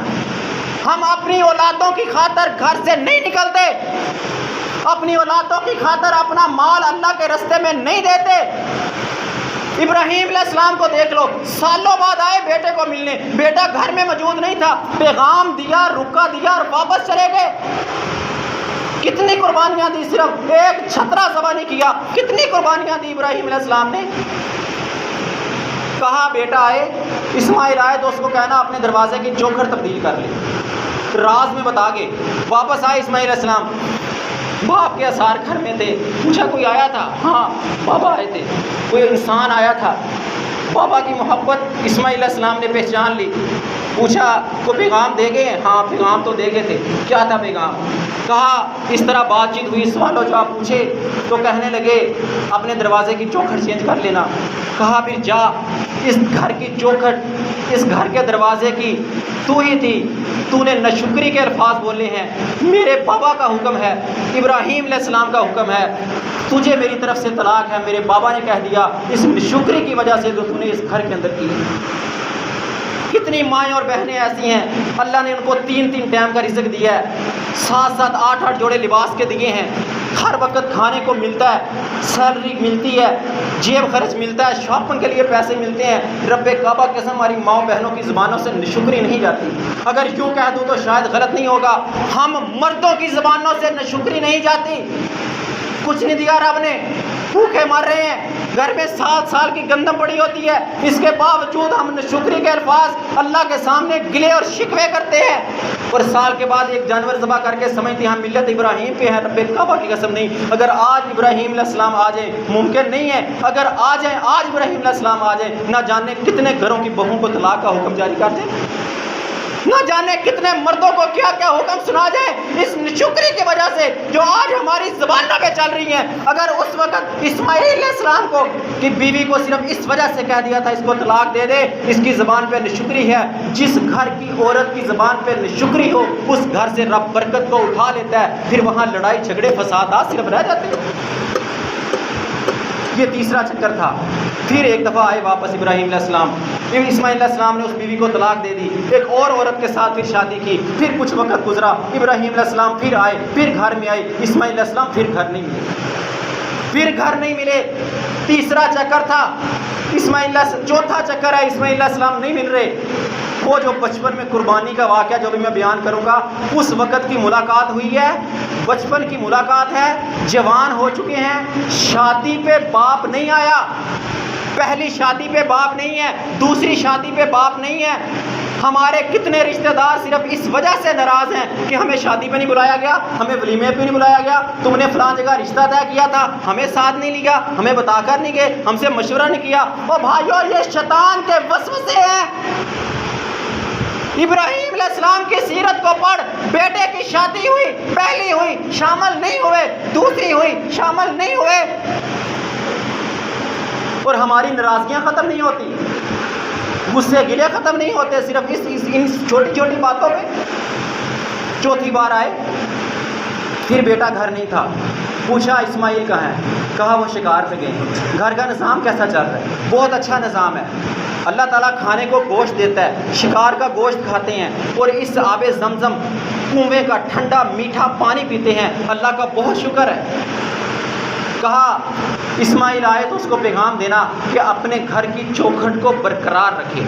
ہم اپنی اولادوں کی خاطر گھر سے نہیں نکلتے، اپنی اولادوں کی خاطر اپنا مال اللہ کے رستے میں نہیں دیتے۔ ابراہیم علیہ السلام کو دیکھ لو، سالوں بعد آئے بیٹے کو ملنے، بیٹا گھر میں موجود نہیں تھا، پیغام دیا، رکا دیا اور واپس چلے گئے۔ کتنی قربانیاں دی، صرف ایک چھترا سوا نہیں کیا، کتنی قربانیاں دی ابراہیم علیہ السلام نے۔ کہا بیٹا آئے، اسماعیل آئے تو اس کو کہنا اپنے دروازے کی چوکھٹ تبدیل کر لے، راز میں بتا گے۔ واپس آئے اسماعیل علیہ السلام، باپ کے آثار گھر میں تھے، پوچھا کوئی آیا تھا؟ ہاں بابا آئے تھے، کوئی انسان آیا تھا۔ بابا کی محبت اسماعیل علیہ السلام نے پہچان لی، پوچھا کو پیغام دے گئے؟ ہاں پیغام تو دے گئے تھے، کیا تھا پیغام؟ کہا اس طرح بات چیت ہوئی، سوال و جواب پوچھے تو کہنے لگے اپنے دروازے کی چوکھٹ چینج کر لینا۔ کہا پھر جا، اس گھر کی چوکھٹ، اس گھر کے دروازے کی تو ہی تھی، تو نے نشکری کے الفاظ بولے ہیں، میرے بابا کا حکم ہے، ابراہیم علیہ السلام کا حکم ہے، تجھے میری طرف سے طلاق ہے، میرے بابا نے کہہ دیا، اس نشکری کی وجہ سے تو نے اس گھر کے اندر کی۔ کتنی مائیں اور بہنیں ایسی ہیں اللہ نے ان کو 3 ٹائم کا رزق دیا ہے، 7 8 جوڑے لباس کے دیے ہیں، ہر وقت کھانے کو ملتا ہے، سیلری ملتی ہے، جیب خرچ ملتا ہے، شاپنگ کے لیے پیسے ملتے ہیں۔ رب کعبہ قسم ہماری ماؤں بہنوں کی زبانوں سے نشکری نہیں جاتی۔ اگر یوں کہہ دوں تو شاید غلط نہیں ہوگا، ہم مردوں کی زبانوں سے نشکری نہیں جاتی۔ کچھ نہیں دیا رب نے، بھوکے مر رہے ہیں، گھر میں 7 سال کی گندم پڑی ہوتی ہے، اس کے باوجود ہم نشکری کے الفاظ اللہ کے سامنے گلے اور شکوے کرتے ہیں، اور سال کے بعد ایک جانور ذبح کر کے سمجھتے ہیں ہم ملت ابراہیم کے ہیں۔ رب کعبہ کی قسم نہیں، اگر آج ابراہیم علیہ السلام آ جائیں، ممکن نہیں ہے، اگر آ جائیں آج ابراہیم علیہ السلام آ جائیں، نہ جانے کتنے گھروں کی بہوؤں کو طلاق کا حکم جاری کر دیں، نہ جانے کتنے مردوں کو کیا کیا حکم سنا جائے اس نشکری کی وجہ سے جو آج ہماری زبانوں پہ چل رہی ہیں۔ اگر اس وقت اسماعیل علیہ السلام کو کی بیوی کو صرف اس وجہ سے کہہ دیا تھا اس کو طلاق دے دے، اس کی زبان پہ نشکری ہے، جس گھر کی عورت کی زبان پہ نشکری ہو اس گھر سے رب برکت کو اٹھا لیتا ہے، پھر وہاں لڑائی جھگڑے فسادات صرف رہ جاتے ہیں۔ یہ تیسرا چکر تھا۔ پھر ایک دفعہ آئے واپس ابراہیم علیہ السلام، اسماعیل علیہ السلام نے اس بیوی کو طلاق دے دی، ایک اور عورت کے ساتھ پھر شادی کی، پھر کچھ وقت گزرا، ابراہیم علیہ السلام پھر آئے، پھر گھر میں آئے، اسماعیل علیہ السلام پھر گھر نہیں ملے، پھر گھر نہیں ملے۔ تیسرا چکر تھا، چوتھا چکر ہے، اسماعیل علیہ السلام نہیں مل رہے، وہ جو بچپن میں قربانی کا واقعہ جو بھی میں بیان کروں گا، اس وقت کی ملاقات ہوئی ہے، بچپن کی ملاقات ہے، جوان ہو چکے ہیں، شادی پہ باپ نہیں آیا، پہلی شادی پہ باپ نہیں ہے، دوسری شادی پہ باپ نہیں ہے۔ ہمارے کتنے رشتہ دار صرف اس وجہ سے ناراض ہیں کہ ہمیں شادی پہ نہیں بلایا گیا، ہمیں ولیمے پہ نہیں بلایا گیا، تم نے فلاں جگہ رشتہ طے کیا تھا، ہمیں ساتھ نہیں لیا، ہمیں بتا کر نہیں گئے، ہم سے مشورہ نہیں کیا۔ او بھائیو، یہ شیطان کے وسوسے ہیں۔ ابراہیم علیہ السلام کی سیرت کو پڑھ، بیٹے کی شادی ہوئی، پہلی ہوئی شامل نہیں ہوئے، دوسری ہوئی شامل نہیں ہوئے، اور ہماری ناراضگیاں ختم نہیں ہوتی، غصے گلے ختم نہیں ہوتے، صرف ان چھوٹی چھوٹی باتوں پہ۔ چوتھی بار آئے، پھر بیٹا گھر نہیں تھا، پوچھا اسماعیل کہاں ہے؟ کہا وہ شکار پہ گئے۔ گھر کا نظام کیسا چل رہا ہے؟ بہت اچھا نظام ہے، اللہ تعالیٰ کھانے کو گوشت دیتا ہے، شکار کا گوشت کھاتے ہیں، اور اس آب زمزم کنویں کا ٹھنڈا میٹھا پانی پیتے ہیں، اللہ کا بہت شکر ہے۔ کہا اسماعیل آئے تو اس کو پیغام دینا کہ اپنے گھر کی چوکھٹ کو برقرار رکھے۔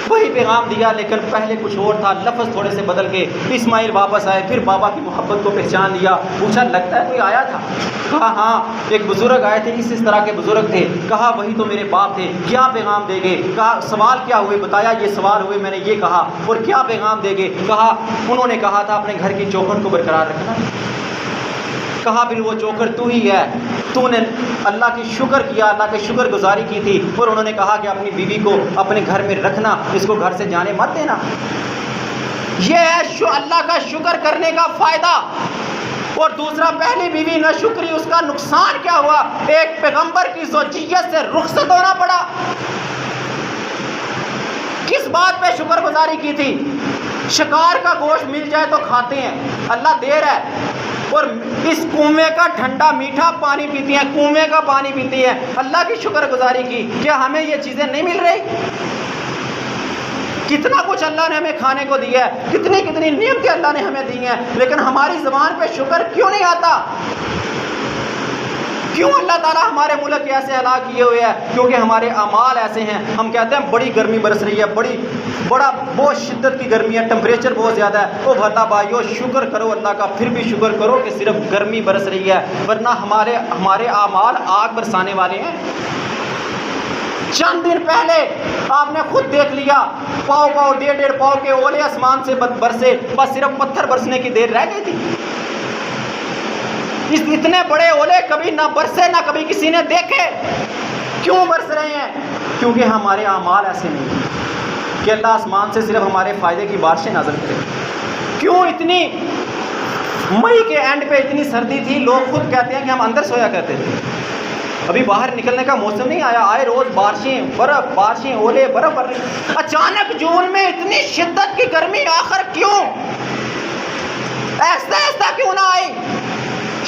وہی پیغام دیا، لیکن پہلے کچھ اور تھا، لفظ تھوڑے سے بدل کے۔ اسماعیل واپس آئے، پھر بابا کی محبت کو پہچان لیا، پوچھا لگتا ہے کوئی آیا تھا؟ کہا ہاں، ایک بزرگ آئے تھے، اس طرح کے بزرگ تھے۔ کہا وہی تو میرے باپ تھے، کیا پیغام دے گے؟ کہا سوال کیا ہوئے؟ بتایا یہ سوال ہوئے، میں نے یہ کہا، اور کیا پیغام دے گے؟ کہا انہوں نے کہا تھا اپنے گھر کی چوکھٹ کو برقرار رکھنا۔ کہا پھر وہ چوکھٹ تو ہی ہے، تو نے اللہ کی شکر کیا، اللہ کی شکر گزاری کی تھی، اور انہوں نے کہا کہ اپنی بیوی کو اپنے گھر میں رکھنا، اس کو گھر سے جانے مت دینا۔ یہ ہے اللہ کا شکر کرنے کا فائدہ۔ اور دوسرا، پہلی بیوی نہ شکری، اس کا نقصان کیا ہوا؟ ایک پیغمبر کی زوجیت سے رخصت ہونا پڑا۔ کس بات پہ شکر گزاری کی تھی؟ شکار کا گوشت مل جائے تو کھاتے ہیں، اللہ دے رہا ہے، اور اس کنویں کا ٹھنڈا میٹھا پانی پیتی ہیں، کنویں کا پانی پیتی ہے، اللہ کی شکر گزاری کی۔ کیا ہمیں یہ چیزیں نہیں مل رہی؟ کتنا کچھ اللہ نے ہمیں کھانے کو دیا ہے، کتنی کتنی نعمتیں اللہ نے ہمیں دی ہیں، لیکن ہماری زبان پہ شکر کیوں نہیں آتا؟ کیوں اللہ تعالیٰ ہمارے ملک ایسے ہلاک کیے ہوئے ہیں؟ کیونکہ ہمارے اعمال ایسے ہیں۔ ہم کہتے ہیں بڑی گرمی برس رہی ہے، بہت شدت کی گرمی ہے، ٹمپریچر بہت زیادہ ہے۔ او بھلا بھائیو، شکر کرو اللہ کا، پھر بھی شکر کرو کہ صرف گرمی برس رہی ہے، ورنہ ہمارے اعمال آگ برسانے والے ہیں۔ چند دن پہلے آپ نے خود دیکھ لیا، پاؤ ڈیڑھ پاؤ کے اولے آسمان سے برسے، بس صرف پتھر برسنے کی دیر رہ گئی تھی۔ اتنے بڑے اولے کبھی نہ برسے، نہ کبھی کسی نے دیکھے۔ کیوں برس رہے ہیں؟ کیونکہ ہمارے اعمال ایسے نہیں ہیں کہ اللہ آسمان سے صرف ہمارے فائدے کی بارشیں نازل کرے۔ کیوں اتنی مئی کے اینڈ پہ اتنی سردی تھی، لوگ خود کہتے ہیں کہ ہم اندر سویا کرتے تھے، ابھی باہر نکلنے کا موسم نہیں آیا، آئے روز بارشیں اولے برف پڑ رہی۔ اچانک جون میں اتنی شدت کی گرمی، آخر کیوں؟ ایسا کیوں نہ آئی؟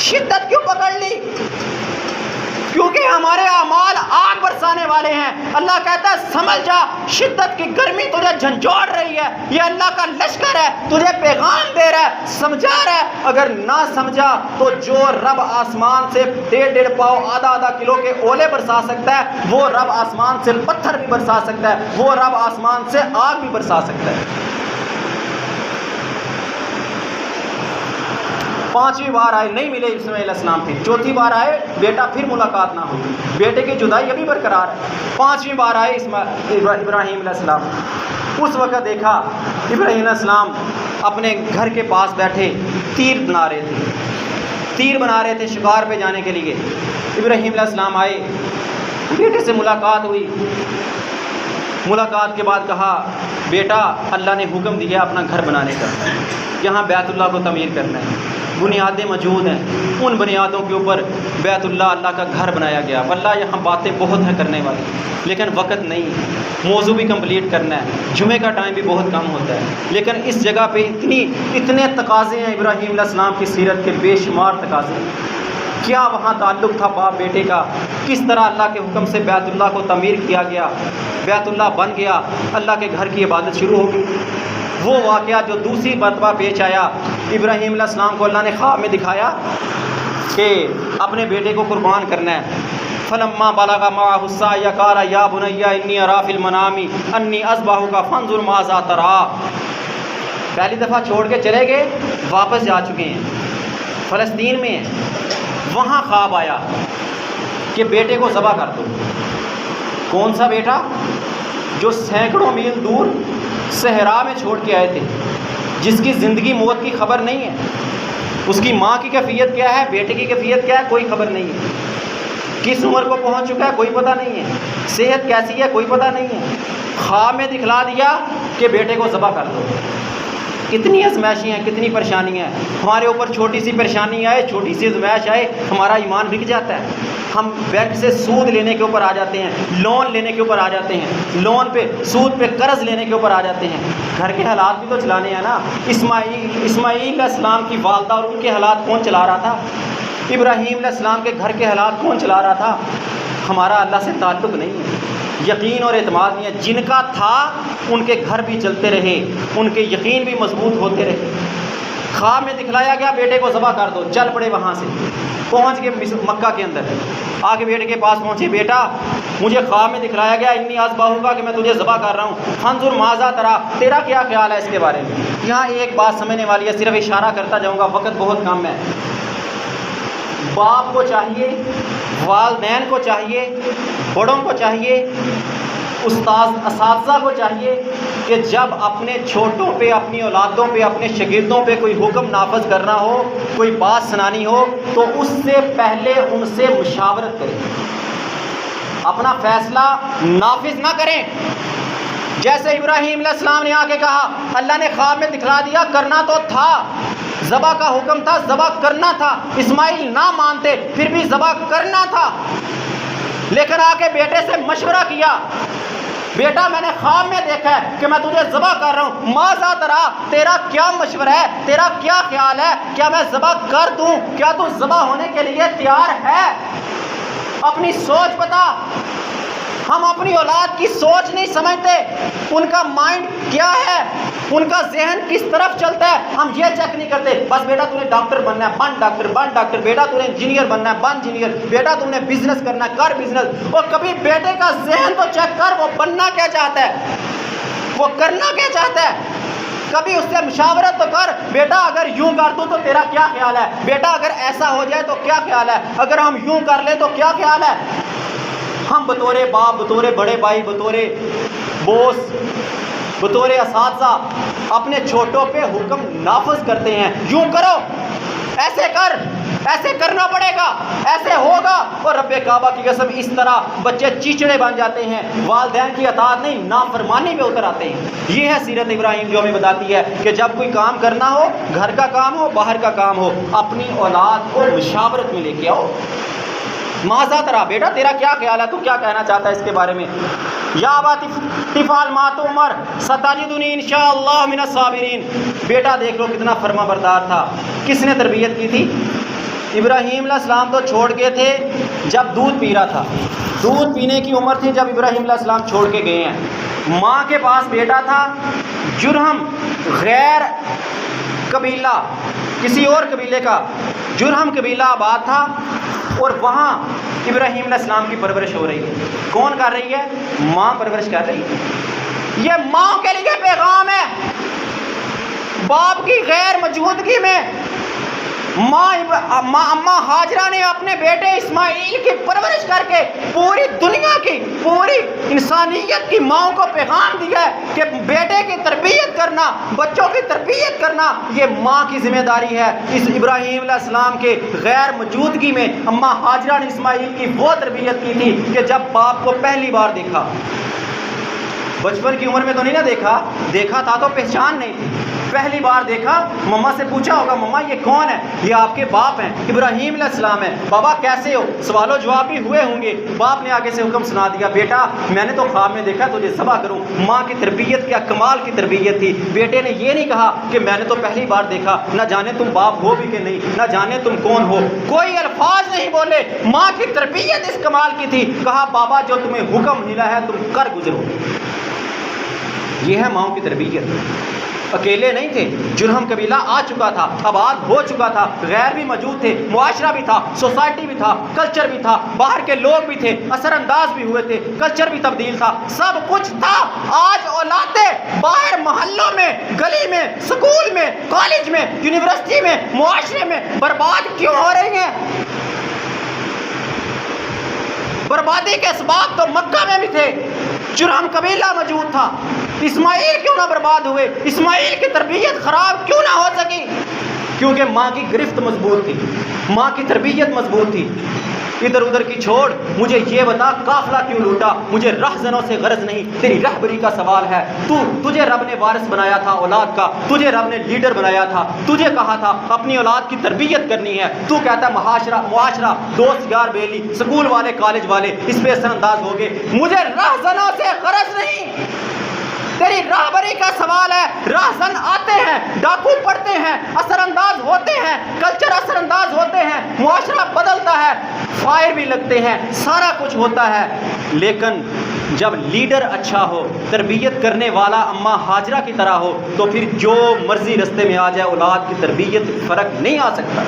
شدت کیوں پکڑ لی؟ کیونکہ ہمارے اعمال آگ برسانے والے ہیں۔ اللہ کہتا ہے سمجھ جا، شدت کی گرمی تجھے جھنجھوڑ رہی ہے، یہ اللہ کا لشکر ہے، تجھے پیغام دے رہا ہے، سمجھا رہا ہے۔ اگر نہ سمجھا تو جو رب آسمان سے ڈیڑھ پاؤ آدھا کلو کے اولے برسا سکتا ہے، وہ رب آسمان سے پتھر بھی برسا سکتا ہے، وہ رب آسمان سے آگ بھی برسا سکتا ہے۔ 5ویں بار آئے، نہیں ملے اسماعیل علیہ السلام تھے۔ 4تھی بار آئے، بیٹا پھر ملاقات نہ ہوئی، بیٹے کی جدائی ابھی برقرار ہے۔ 5ویں بار آئے ابراہیم علیہ السلام، اس وقت دیکھا ابراہیم علیہ السلام اپنے گھر کے پاس بیٹھے تیر بنا رہے تھے شکار پہ جانے کے لیے۔ ابراہیم علیہ السلام آئے، بیٹے سے ملاقات ہوئی، ملاقات کے بعد کہا بیٹا اللہ نے حکم دیا اپنا گھر بنانے کا، یہاں بیت اللہ کو تعمیر کرنا ہے، بنیادیں موجود ہیں، ان بنیادوں کے اوپر بیت اللہ کا گھر بنایا گیا۔ واللہ یہاں باتیں بہت ہیں کرنے والی، لیکن وقت نہیں، موضوع بھی کمپلیٹ کرنا ہے، جمعے کا ٹائم بھی بہت کم ہوتا ہے، لیکن اس جگہ پہ اتنے تقاضے ہیں ابراہیم علیہ السلام کی سیرت کے، بے شمار تقاضے۔ کیا وہاں تعلق تھا باپ بیٹے کا، کس طرح اللہ کے حکم سے بیت اللہ کو تعمیر کیا گیا، بیت اللہ بن گیا، اللہ کے گھر کی عبادت شروع ہو گئی۔ وہ واقعہ جو دوسری مرتبہ پیش آیا، ابراہیم علیہ السلام کو اللہ نے خواب میں دکھایا کہ اپنے بیٹے کو قربان کرنا ہے۔ فلما بلغ معه السعي قال یا بنی انی اری فی المنام انی اذبحک فانظر ماذا تری۔ پہلی دفعہ چھوڑ کے چلے گئے، واپس جا چکے ہیں، فلسطین میں ہیں، وہاں خواب آیا کہ بیٹے کو ذبح کر دو۔ کون سا بیٹا؟ جو سینکڑوں میل دور صحرا میں چھوڑ کے آئے تھے، جس کی زندگی موت کی خبر نہیں ہے، اس کی ماں کی کیفیت کیا ہے، بیٹے کی کیفیت کیا ہے، کوئی خبر نہیں ہے، کس عمر کو پہنچ چکا ہے کوئی پتہ نہیں ہے، صحت کیسی ہے کوئی پتہ نہیں ہے، خواب میں دکھلا دیا کہ بیٹے کو ذبح کر دو۔ کتنی ازمائشیں ہیں، کتنی پریشانیاں ہیں ہمارے اوپر، چھوٹی سی پریشانی آئے، چھوٹی سی ازمائش آئے، ہمارا ایمان بک جاتا ہے، ہم بینک سے سود لینے کے اوپر آ جاتے ہیں، لون لینے کے اوپر آ جاتے ہیں، لون پہ سود پہ قرض لینے کے اوپر آ جاتے ہیں۔ گھر کے حالات بھی تو چلانے ہیں نا۔ اسماعیل علیہ السلام کی والدہ اور ان کے حالات کون چلا رہا تھا؟ ابراہیم علیہ السلام کے گھر کے حالات کون چلا رہا تھا؟ ہمارا اللہ سے تعلق نہیں ہے، یقین اور اعتماد نہیں ہے۔ جن کا تھا ان کے گھر بھی چلتے رہے، ان کے یقین بھی مضبوط ہوتے رہے۔ خواب میں دکھلایا گیا بیٹے کو ذبح کر دو، چل پڑے، وہاں سے پہنچ گئے مکہ کے اندر، آگے بیٹے کے پاس پہنچے، بیٹا مجھے خواب میں دکھلایا گیا انی اذبحک کہ میں تجھے ذبح کر رہا ہوں، فانظر ماذا تری، تیرا کیا خیال ہے اس کے بارے میں؟ یہاں ایک بات سمجھنے والی ہے، صرف اشارہ کرتا جاؤں گا، وقت بہت کم ہے۔ باپ کو چاہیے، والدین کو چاہیے، بڑوں کو چاہیے، اساتذہ کو چاہیے کہ جب اپنے چھوٹوں پہ، اپنی اولادوں پہ، اپنے شاگردوں پہ کوئی حکم نافذ کرنا ہو، کوئی بات سنانی ہو، تو اس سے پہلے ان سے مشاورت کریں، اپنا فیصلہ نافذ نہ کریں۔ جیسے ابراہیم علیہ السلام نے آ کے کہا، اللہ نے خواب میں دکھلا دیا، کرنا تو تھا، ذبح کا حکم تھا، ذبح کرنا تھا، اسماعیل نہ مانتے پھر بھی ذبح کرنا تھا، لیکن آ کے بیٹے سے مشورہ کیا، بیٹا میں نے خواب میں دیکھا ہے کہ میں تجھے ذبح کر رہا ہوں، ماذا تری، تیرا کیا مشورہ ہے، تیرا کیا خیال ہے، کیا میں ذبح کر دوں، کیا تو ذبح ہونے کے لیے تیار ہے؟ اپنی سوچ بتا۔ ہم اپنی اولاد کی سوچ نہیں سمجھتے، ان کا مائنڈ کیا ہے، ان کا ذہن کس طرف چلتا ہے، ہم یہ چیک نہیں کرتے۔ بس بیٹا تو نے ڈاکٹر بننا ہے، بن ڈاکٹر، بن ڈاکٹر، بیٹا تو نے انجینئر بننا ہے، بن انجینئر، بیٹا تم نے بزنس کرنا ہے، کر بزنس۔ اور کبھی بیٹے کا ذہن تو چیک کر، وہ بننا کیا چاہتا ہے، وہ کرنا کیا چاہتا ہے۔ کبھی اس سے مشاورت تو کر، بیٹا اگر یوں کر دوں تو تیرا کیا خیال ہے، بیٹا اگر ایسا ہو جائے تو کیا خیال ہے، اگر ہم یوں کر لیں تو کیا خیال ہے۔ ہم بطور باپ، بطور بڑے بھائی، بطور بوس، بطور اساتذہ اپنے چھوٹوں پہ حکم نافذ کرتے ہیں، یوں کرو، ایسے کر، ایسے کرنا پڑے گا، ایسے ہوگا۔ اور رب کعبہ کی قسم اس طرح بچے چیچڑے بن جاتے ہیں، والدین کی اطاعت نہیں، نافرمانی پہ اتر آتے ہیں۔ یہ ہے سیرت ابراہیم جو ہمیں بتاتی ہے کہ جب کوئی کام کرنا ہو، گھر کا کام ہو، باہر کا کام ہو، اپنی اولاد کو مشاورت میں لے کے آؤ۔ ماذا تری، بیٹا تیرا کیا خیال ہے، تو کیا کہنا چاہتا ہے اس کے بارے میں؟ یا ابت افعل ما تؤمر ستجدنی ان شاء اللہ من الصابرین۔ بیٹا دیکھ لو کتنا فرما بردار تھا، کس نے تربیت کی تھی؟ ابراہیم علیہ السلام تو چھوڑ گئے تھے جب دودھ پی رہا تھا، دودھ پینے کی عمر تھی جب ابراہیم علیہ السلام چھوڑ کے گئے ہیں۔ ماں کے پاس بیٹا تھا، جرہم غیر قبیلہ، کسی اور قبیلے کا جرہم قبیلہ آباد تھا، اور وہاں ابراہیم علیہ السلام کی پرورش ہو رہی ہے۔ کون کر رہی ہے؟ ماں پرورش کر رہی ہے۔ یہ ماں کے لیے پیغام ہے، باپ کی غیر موجودگی میں اماں ہاجرہ نے اپنے بیٹے اسماعیل کی پرورش کر کے پوری دنیا کی، پوری انسانیت کی ماں کو پیغام دیا ہے کہ بیٹے کی تربیت کرنا، بچوں کی تربیت کرنا یہ ماں کی ذمہ داری ہے۔ اس ابراہیم علیہ السلام کے غیر موجودگی میں اماں ہاجرہ نے اسماعیل کی وہ تربیت کی تھی کہ جب باپ کو پہلی بار دیکھا، بچپن کی عمر میں تو نہیں نہ دیکھا، دیکھا تھا تو پہچان نہیں تھی، پہلی بار دیکھا، مما سے پوچھا ہوگا مما یہ کون ہے؟ یہ آپ کے باپ ہیں، ابراہیم علیہ السلام ہیں۔ بابا کیسے ہو؟ سوال و جواب بھی ہوئے ہوں گے۔ باپ نے آگے سے حکم سنا دیا، بیٹا میں نے تو خواب میں دیکھا تجھے ذبح کروں۔ ماں کی تربیت کیا کمال کی تربیت تھی۔ بیٹے نے یہ نہیں کہا کہ میں نے تو پہلی بار دیکھا، نہ جانے تم باپ ہو بھی کہ نہیں، نہ جانے تم کون ہو، کوئی الفاظ نہیں بولے۔ ماں کی تربیت اس کمال کی تھی، کہا بابا جو تمہیں حکم ملا ہے تم کر گزرو۔ یہ ہے ماؤں کی تربیت۔ اکیلے نہیں تھے، جرہم قبیلہ آ چکا تھا، آباد ہو چکا تھا، غیر بھی موجود تھے، معاشرہ بھی تھا، سوسائٹی بھی تھا، کلچر بھی تھا، باہر کے لوگ بھی تھے، اثر انداز بھی ہوئے تھے، کلچر بھی تبدیل تھا، سب کچھ تھا۔ آج اولادیں باہر محلوں میں، گلی میں، سکول میں، کالج میں، یونیورسٹی میں، معاشرے میں برباد کیوں ہو رہی ہیں؟ بربادی کے اسباب تو مکہ میں بھی تھے، جرہم قبیلہ موجود تھا۔ اسماعیل کیوں نہ برباد ہوئے؟ اسماعیل کی تربیت خراب کیوں نہ ہو سکی؟ کیونکہ ماں کی گرفت مضبوط تھی، ماں کی تربیت مضبوط تھی۔ ادھر ادھر کی چھوڑ، مجھے یہ بتا قافلہ کیوں لوٹا؟ مجھے رہزنوں سے غرض نہیں، تیری رہبری کا سوال ہے۔ تجھے رب نے وارث بنایا تھا اولاد کا، تجھے رب نے لیڈر بنایا تھا، تجھے کہا تھا اپنی اولاد کی تربیت کرنی ہے، تو کہتا ہے معاشرہ، دوست یار بیلی، سکول والے، کالج والے اس پہ اثر انداز ہو گئے۔ مجھے رہزنوں سے غرض نہیں، تیری راہبری کا سوال ہے۔ راہزن آتے ہیں، ڈاکو پڑتے ہیں، اثر انداز ہوتے ہیں، کلچر اثر انداز ہوتے ہیں، معاشرہ بدلتا ہے، فائر بھی لگتے ہیں، سارا کچھ ہوتا ہے، لیکن جب لیڈر اچھا ہو، تربیت کرنے والا اماں ہاجرہ کی طرح ہو، تو پھر جو مرضی رستے میں آ جائے اولاد کی تربیت فرق نہیں آ سکتا۔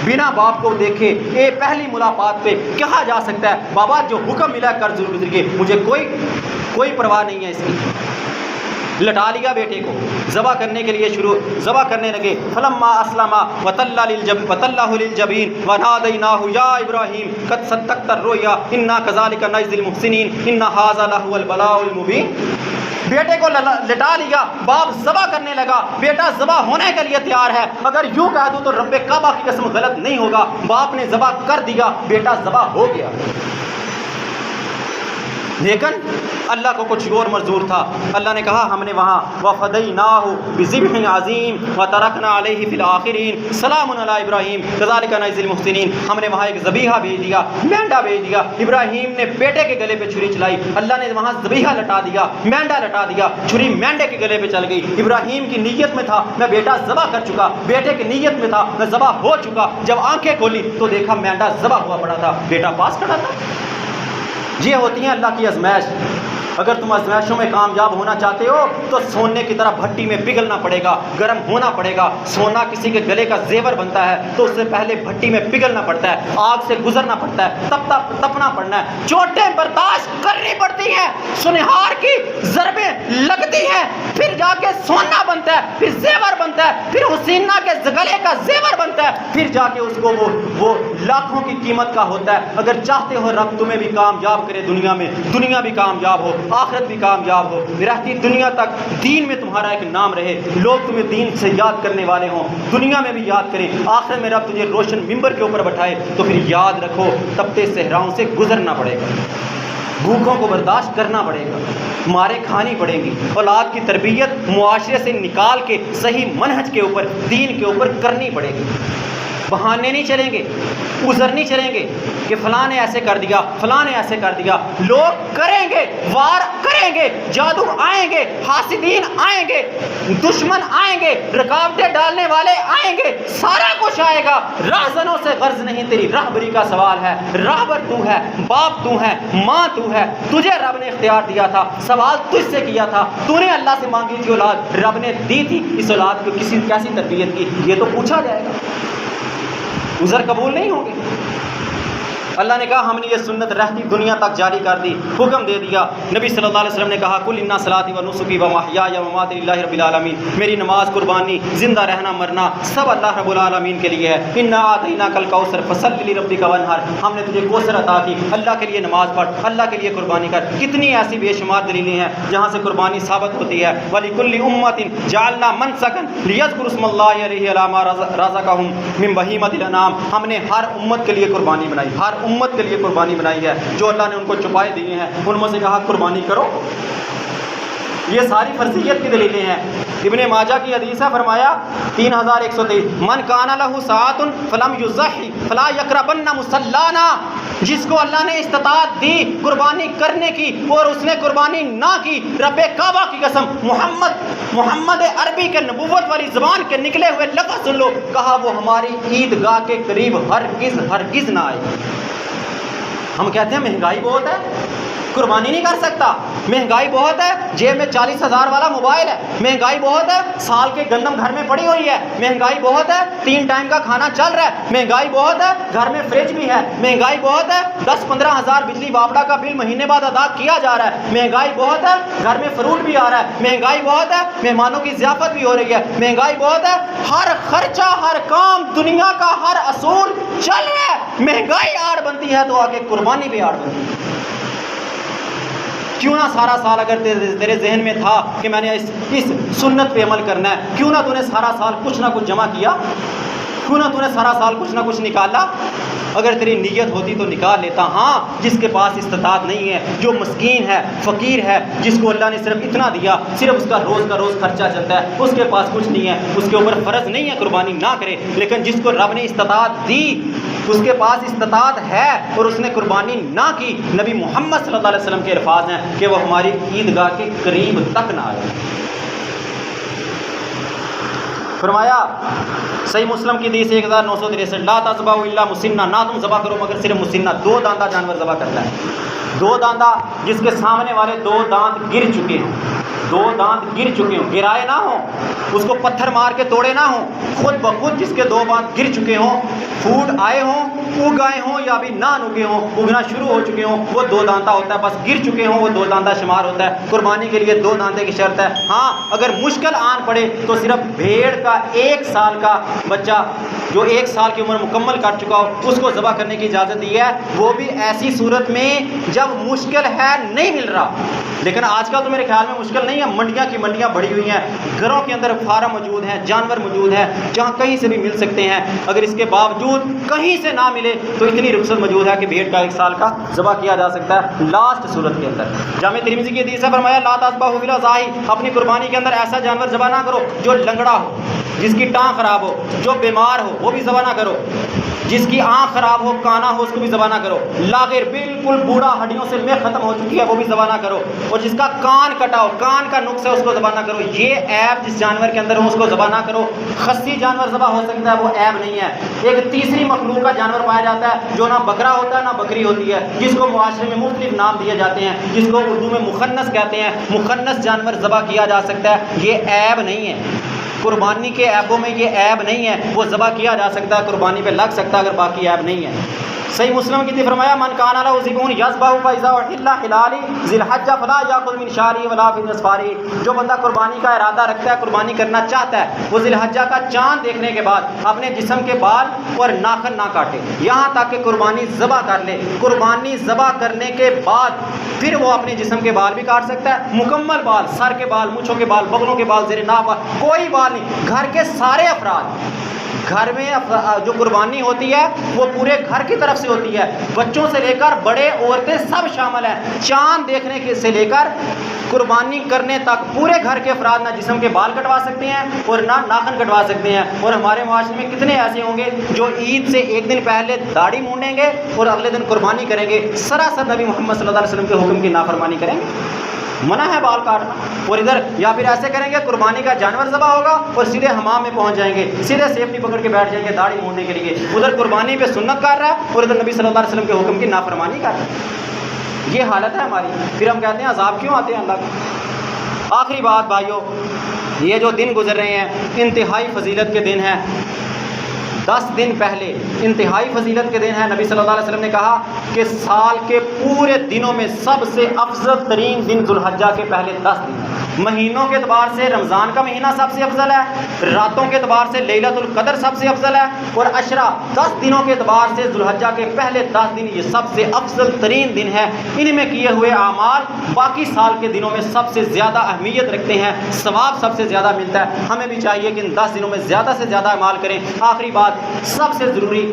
بنا باپ کو دیکھے پہلی ملاقات پہ کہا جا سکتا ہے بابا جو حکم ملا کر ضرور گزریے، مجھے کوئی پرواہ نہیں ہے اس کی۔ لٹا لیا بیٹے کو، ذبح کرنے کے لیے ذبح کرنے لگے۔ فلما اسلم وتلہ للجبین ونادیناہ یا ابراہیم قد صدقت الرؤیا انا کذلک نجزی المحسنین ان ھذا لہو البلاء المبین۔ بیٹے کو لٹا لیا، باپ ذبح کرنے لگا، بیٹا ذبح ہونے کے لیے تیار ہے۔ اگر یوں کہہ دوں تو رب کعبہ کی قسم غلط نہیں ہوگا، باپ نے ذبح کر دیا، بیٹا ذبح ہو گیا۔ لیکن اللہ کو کچھ اور منظور تھا۔ اللہ نے کہا ہم نے وہاں وَفَدَيْنَاهُ بِذِبْحٍ عَظِيمٍ وَتَرَكْنَا عَلَيْهِ فِي الْآخِرِينَ سَلَامٌ عَلَىٰ إِبْرَاهِيمَ كَذَلِكَ نَجْزِي الْمُحْسِنِينَ۔ ہم نے وہاں ایک ذبیحہ بھیج دیا، مینڈا بھیج دیا۔ ابراہیم نے بیٹے کے گلے پہ چھری چلائی، اللہ نے وہاں ذبیحہ لٹا دیا، مینڈا لٹا دیا، چھری مینڈے کے گلے پہ چل گئی۔ ابراہیم کی نیت میں تھا میں بیٹا ذبح کر چکا، بیٹے کی نیت میں تھا میں ذبح ہو چکا۔ جب آنکھیں کھولی تو دیکھا مینڈا ذبح ہوا پڑا تھا، بیٹا پاس کھڑا تھا۔ یہ ہوتی ہیں اللہ کی آزمائش۔ اگر تم آزمائشوں میں کامیاب ہونا چاہتے ہو تو سونے کی طرح بھٹی میں پگھلنا پڑے گا، گرم ہونا پڑے گا۔ سونا کسی کے گلے کا زیور بنتا ہے تو اس سے پہلے بھٹی میں پگھلنا پڑتا ہے، آگ سے گزرنا پڑتا ہے، تپنا پڑنا ہے، چوٹیں برداشت کرنی پڑتی ہیں، سنہار کی ضربیں لگتی ہیں، پھر جا کے سونا بنتا ہے، پھر زیور بنتا ہے، پھر حسینہ کے گلے کا زیور بنتا ہے، پھر جا کے اس کو وہ لاکھوں کی قیمت کا ہوتا ہے۔ اگر چاہتے ہو رب تمہیں بھی کامیاب کرے، دنیا بھی کامیاب ہو، آخرت بھی کامیاب ہو، رہتی دنیا تک دین میں تمہارا ایک نام رہے، لوگ تمہیں دین سے یاد کرنے والے ہوں، دنیا میں بھی یاد کریں، آخرت میں رب تجھے روشن ممبر کے اوپر بٹھائے، تو پھر یاد رکھو تپتے صحراؤں سے گزرنا پڑے گا، بھوکوں کو برداشت کرنا پڑے گا، مارے کھانی پڑیں گی، اولاد کی تربیت معاشرے سے نکال کے صحیح منہج کے اوپر، دین کے اوپر کرنی پڑے گی۔ بہانے نہیں چلیں گے، عذر نہیں چلیں گے کہ فلاں نے ایسے کر دیا، فلاں نے ایسے کر دیا۔ لوگ کریں گے، وار کریں گے، جادو آئیں گے، حاسدین آئیں گے، دشمن آئیں گے، رکاوٹیں ڈالنے والے آئیں گے، سارا کچھ آئے گا۔ راہزنوں سے غرض نہیں، تیری راہبری کا سوال ہے۔ راہبر تو ہے، باپ تو ہے، ماں تو ہے، تجھے رب نے اختیار دیا تھا، سوال تجھ سے کیا تھا، تو نے اللہ سے مانگی تھی اولاد، رب نے دی تھی، اس اولاد کو کیسی تربیت کی، یہ تو پوچھا جائے گا، عذر قبول نہیں ہوں گے۔ اللہ نے کہا ہم نے یہ سنت رہتی دنیا تک جاری کر دی، حکم دے دیا۔ نبی صلی اللہ علیہ وسلم نے کہا کل ان صلاتی و نسکی و محیای و مماتی للہ رب العالمین، میری نماز، قربانی، زندہ رہنا، مرنا سب اللہ رب العالمین کے لیے ہے۔ انا اعطیناک الکوثر فصل لربک وانحر، ہم نے تجھے کوثر عطا کی، اللہ کے لیے نماز پڑھ، اللہ کے لیے قربانی کر۔ کتنی ایسی بے شمار دلیلیں ہیں جہاں سے قربانی ثابت ہوتی ہے۔ ولکل امۃ جعلنا منسکا لیذکروا اسم اللہ علیہ علی ما رزقہم من بہیمۃ الانعام، ہم نے ہر امت کے لیے قربانی بنائی، ہر امت کے لیے قربانی بنائی ہے، جو اللہ نے ان کو چپائے دیے ہیں ان میں سے کہا قربانی کرو۔ یہ ساری فرضیت کی دلیلیں ہیں۔ ابن ماجہ کی حدیث ہے، فرمایا 3123 من کان لہ ساعۃ فلم یضحی فلا یقربن مصلانا، جس کو اللہ نے استطاعت دی قربانی کرنے کی اور اس نے قربانی نہ کی، رب کعبہ کی قسم، محمد عربی کے نبوت والی زبان کے نکلے ہوئے لفظ سن لو، کہا وہ ہماری عیدگاہ کے قریب ہرگز نہ آئے۔ ہم کہتے ہیں مہنگائی بہت ہے، قربانی نہیں کر سکتا؟ مہنگائی بہت ہے، جیب میں 40,000 والا موبائل ہے، مہنگائی بہت ہے، سال کے گندم گھر میں پڑی ہوئی ہے، مہنگائی بہت ہے، 3 ٹائم کا کھانا چل رہا ہے، مہنگائی بہت ہے، گھر میں فریج بھی ہے، مہنگائی بہت ہے، 10-15 ہزار بجلی واپڈا کا بل مہینے بعد ادا کیا جا رہا ہے، مہنگائی بہت ہے، گھر میں فروٹ بھی آ رہا ہے، مہنگائی بہت ہے، مہمانوں کی ضیافت بھی ہو رہی ہے، مہنگائی بہت ہے، ہر خرچہ، ہر کام، دنیا کا ہر اصول چل رہا ہے، مہنگائی آڑ بنتی ہے تو آگے قربانی بھی آڑ بنتی ہے۔ کیوں نہ سارا سال اگر تیرے ذہن میں تھا کہ میں نے اس سنت پہ عمل کرنا ہے، کیوں نہ تو نے سارا سال کچھ نہ کچھ جمع کیا؟ کیوں نہ تو نے سارا سال کچھ نہ کچھ نکالا؟ اگر تیری نیت ہوتی تو نکال لیتا۔ ہاں، جس کے پاس استطاعت نہیں ہے، جو مسکین ہے، فقیر ہے، جس کو اللہ نے صرف اتنا دیا، صرف اس کا روز خرچہ چلتا ہے، اس کے پاس کچھ نہیں ہے، اس کے اوپر فرض نہیں ہے قربانی نہ کرے۔ لیکن جس کو رب نے استطاعت دی، اس کے پاس استطاعت ہے اور اس نے قربانی نہ کی، نبی محمد صلی اللہ علیہ وسلم کے الفاظ ہیں کہ وہ ہماری عیدگاہ کے قریب تک نہ آئے۔ فرمایا صحیح مسلم کی حدیث 1963، لا تذبحوا الا مسنہ، نہ تم ذبح کرو مگر صرف مسنہ، 2 داندہ جانور ذبح کرتا ہے، 2 داندہ جس کے سامنے والے 2 دانت گر چکے ہوں، 2 دانت گر چکے ہوں، گرائے نہ ہوں، اس کو پتھر مار کے توڑے نہ ہوں، خود بخود جس کے 2 دانت گر چکے ہوں، پھوٹ آئے ہوں، اگ آئے ہوں یا بھی نہ اگے ہوں، اگنا شروع ہو چکے ہوں، وہ 2 دانتا ہوتا ہے، بس گر چکے ہوں وہ 2 دانتا شمار ہوتا ہے۔ قربانی کے لیے 2 دانتے کی شرط ہے۔ ہاں، اگر مشکل آن پڑے تو صرف بھیڑ کا 1 سال کا بچہ جو 1 سال کی عمر مکمل کر چکا ہو اس کو ذبح کرنے کی اجازت دی ہے، وہ بھی ایسی صورت میں جب مشکل ہے، نہیں مل رہا۔ لیکن آج کل تو میرے خیال میں مشکل نہیں ہے، منڈیاں کی منڈیاں بڑھی ہوئی ہیں، گھروں کے اندر فارم موجود ہیں، جانور موجود ہیں، جہاں کہیں سے بھی مل سکتے ہیں۔ اگر اس کے باوجود کہیں سے نہ ملے تو اتنی رخصت موجود ہے کہ بھیڑ کا 1 سال کا ذبح کیا جا سکتا ہے لاسٹ صورت کے اندر۔ جامع ترمذی کی حدیث ہے، فرمایا لا تذبحوا فی الاضاحی، اپنی قربانی کے اندر ایسا جانور ذبح نہ کرو جو لنگڑا ہو، جس کی ٹانگ خراب ہو، جو بیمار ہو وہ بھی ذبح نہ کرو، جس کی آنکھ خراب ہو، کانا ہو، اس کو بھی ذبح نہ کرو، لاغر بالکل بوڑھا ہڈیوں سے میں ختم ہو چکی ہے وہ بھی ذبح نہ کرو، اور جس کا کان کٹا ہو، کان کا نقص ہے اس کو ذبح نہ کرو۔ یہ عیب جس جانور کے اندر ہو اس کو ذبح نہ کرو۔ خصی جانور ذبح ہو سکتا ہے، وہ عیب نہیں ہے۔ ایک تیسری مخلوق کا جانور پایا جاتا ہے جو نہ بکرا ہوتا ہے نہ بکری ہوتی ہے، جس کو معاشرے میں مختلف نام دیے جاتے ہیں، جس کو اردو میں مخنث کہتے ہیں، مخنث جانور ذبح کیا جا سکتا ہے، یہ عیب نہیں ہے۔ قربانی کے عیبوں میں یہ عیب نہیں ہے، وہ ذبح کیا جا سکتا ہے، قربانی پہ لگ سکتا ہے، اگر باقی عیب نہیں ہے۔ صحیح مسلم کی فرمایا من کان له ذبح یذبح فاذا احل حلال ذی الحجہ فلا یاخذ من شعره ولا من اظفاره، جو بندہ قربانی کا ارادہ رکھتا ہے، قربانی کرنا چاہتا ہے، وہ ذی الحجہ کا چاند دیکھنے کے بعد اپنے جسم کے بال اور ناخن نہ کاٹے یہاں تک کہ قربانی ذبح کر لے۔ قربانی ذبح کرنے کے بعد پھر وہ اپنے جسم کے بال بھی کاٹ سکتا ہے، مکمل بال، سر کے بال، مونچھوں کے بال، بغلوں کے بال، زیر ناف کوئی بال نہیں، گھر کے سارے افراد، گھر میں جو قربانی ہوتی ہے وہ پورے گھر کی طرف سے ہوتی ہے، بچوں سے لے کر بڑے، عورتیں سب شامل ہیں، چاند دیکھنے سے لے کر قربانی کرنے تک پورے گھر کے افراد نہ جسم کے بال کٹوا سکتے ہیں اور نہ ناخن کٹوا سکتے ہیں۔ اور ہمارے معاشرے میں کتنے ایسے ہوں گے جو عید سے 1 دن پہلے داڑھی مونڈیں گے اور اگلے دن قربانی کریں گے، سراسر نبی محمد صلی اللہ علیہ وسلم کے حکم کی نافرمانی کریں گے، منع ہے بال کاٹنا۔ اور ادھر یا پھر ایسے کریں گے، قربانی کا جانور ذبح ہوگا اور سیدھے حمام میں پہنچ جائیں گے، سیدھے سیفٹی پکڑ کے بیٹھ جائیں گے داڑھی مونڈنے کے لیے، ادھر قربانی پہ سنت کر رہا ہے اور ادھر نبی صلی اللہ علیہ وسلم کے حکم کی نافرمانی کر رہا ہے۔ یہ حالت ہے ہماری، پھر ہم کہتے ہیں عذاب کیوں آتے ہیں اللہ کے۔ آخری بات بھائیو، یہ جو دن گزر رہے ہیں انتہائی فضیلت کے دن ہیں۔ 10 دن پہلے انتہائی فضیلت کے دن ہے، نبی صلی اللہ علیہ وسلم نے کہا کہ سال کے پورے دنوں میں سب سے افضل ترین دن ذو الحجہ کے پہلے 10 دن ہیں۔ مہینوں کے اعتبار سے رمضان کا مہینہ سب سے افضل ہے، راتوں کے اعتبار سے لیلۃ القدر سب سے افضل ہے، اور عشرہ 10 دنوں کے اعتبار سے ذو الحجہ کے پہلے 10 دن یہ سب سے افضل ترین دن ہے۔ ان میں کیے ہوئے اعمال باقی سال کے دنوں میں سب سے زیادہ اہمیت رکھتے ہیں، ثواب سب سے زیادہ ملتا ہے۔ ہمیں بھی چاہیے کہ ان 10 دنوں میں زیادہ سے زیادہ اعمال کریں۔ آخری بات، سب سے ضروری،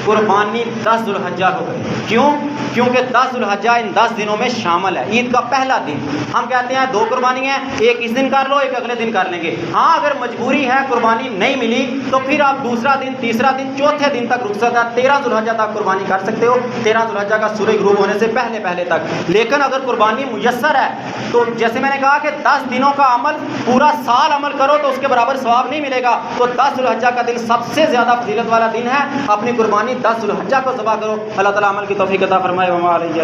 قربانی 10 ذو الحجہ کو کریں۔ کیوں؟ کیونکہ 10 ذو الحجہ ان 10 دنوں میں شامل ہے، عید کا پہلا دن۔ ہم کہتے ہیں 2 قربانی ہیں، ایک اس دن کر لو، ایک اگلے دن کر لیں گے۔ ہاں، اگر مجبوری ہے، قربانی نہیں ملی تو پھر آپ دوسرا دن، تیسرا دن، چوتھے دن تک رخصت ہے، 13 ذو الحجہ تک قربانی کر سکتے ہو، 13 ذو الحجہ کا سورج غروب ہونے سے پہلے تک۔ لیکن اگر قربانی میسر ہے تو جیسے میں نے کہا کہ 10 دنوں کا عمل پورا سال عمل کرو تو اس کے برابر ثواب نہیں ملے گا، تو 10 ذو الحجہ کا دن سب سے زیادہ فضیلت والا دن ہے۔ اپنی قربانی 10 ذو الحجہ کو ذبح کرو۔ اللہ تعالیٰ عمل کی توفیق عطا فرمائے۔ وما علیہ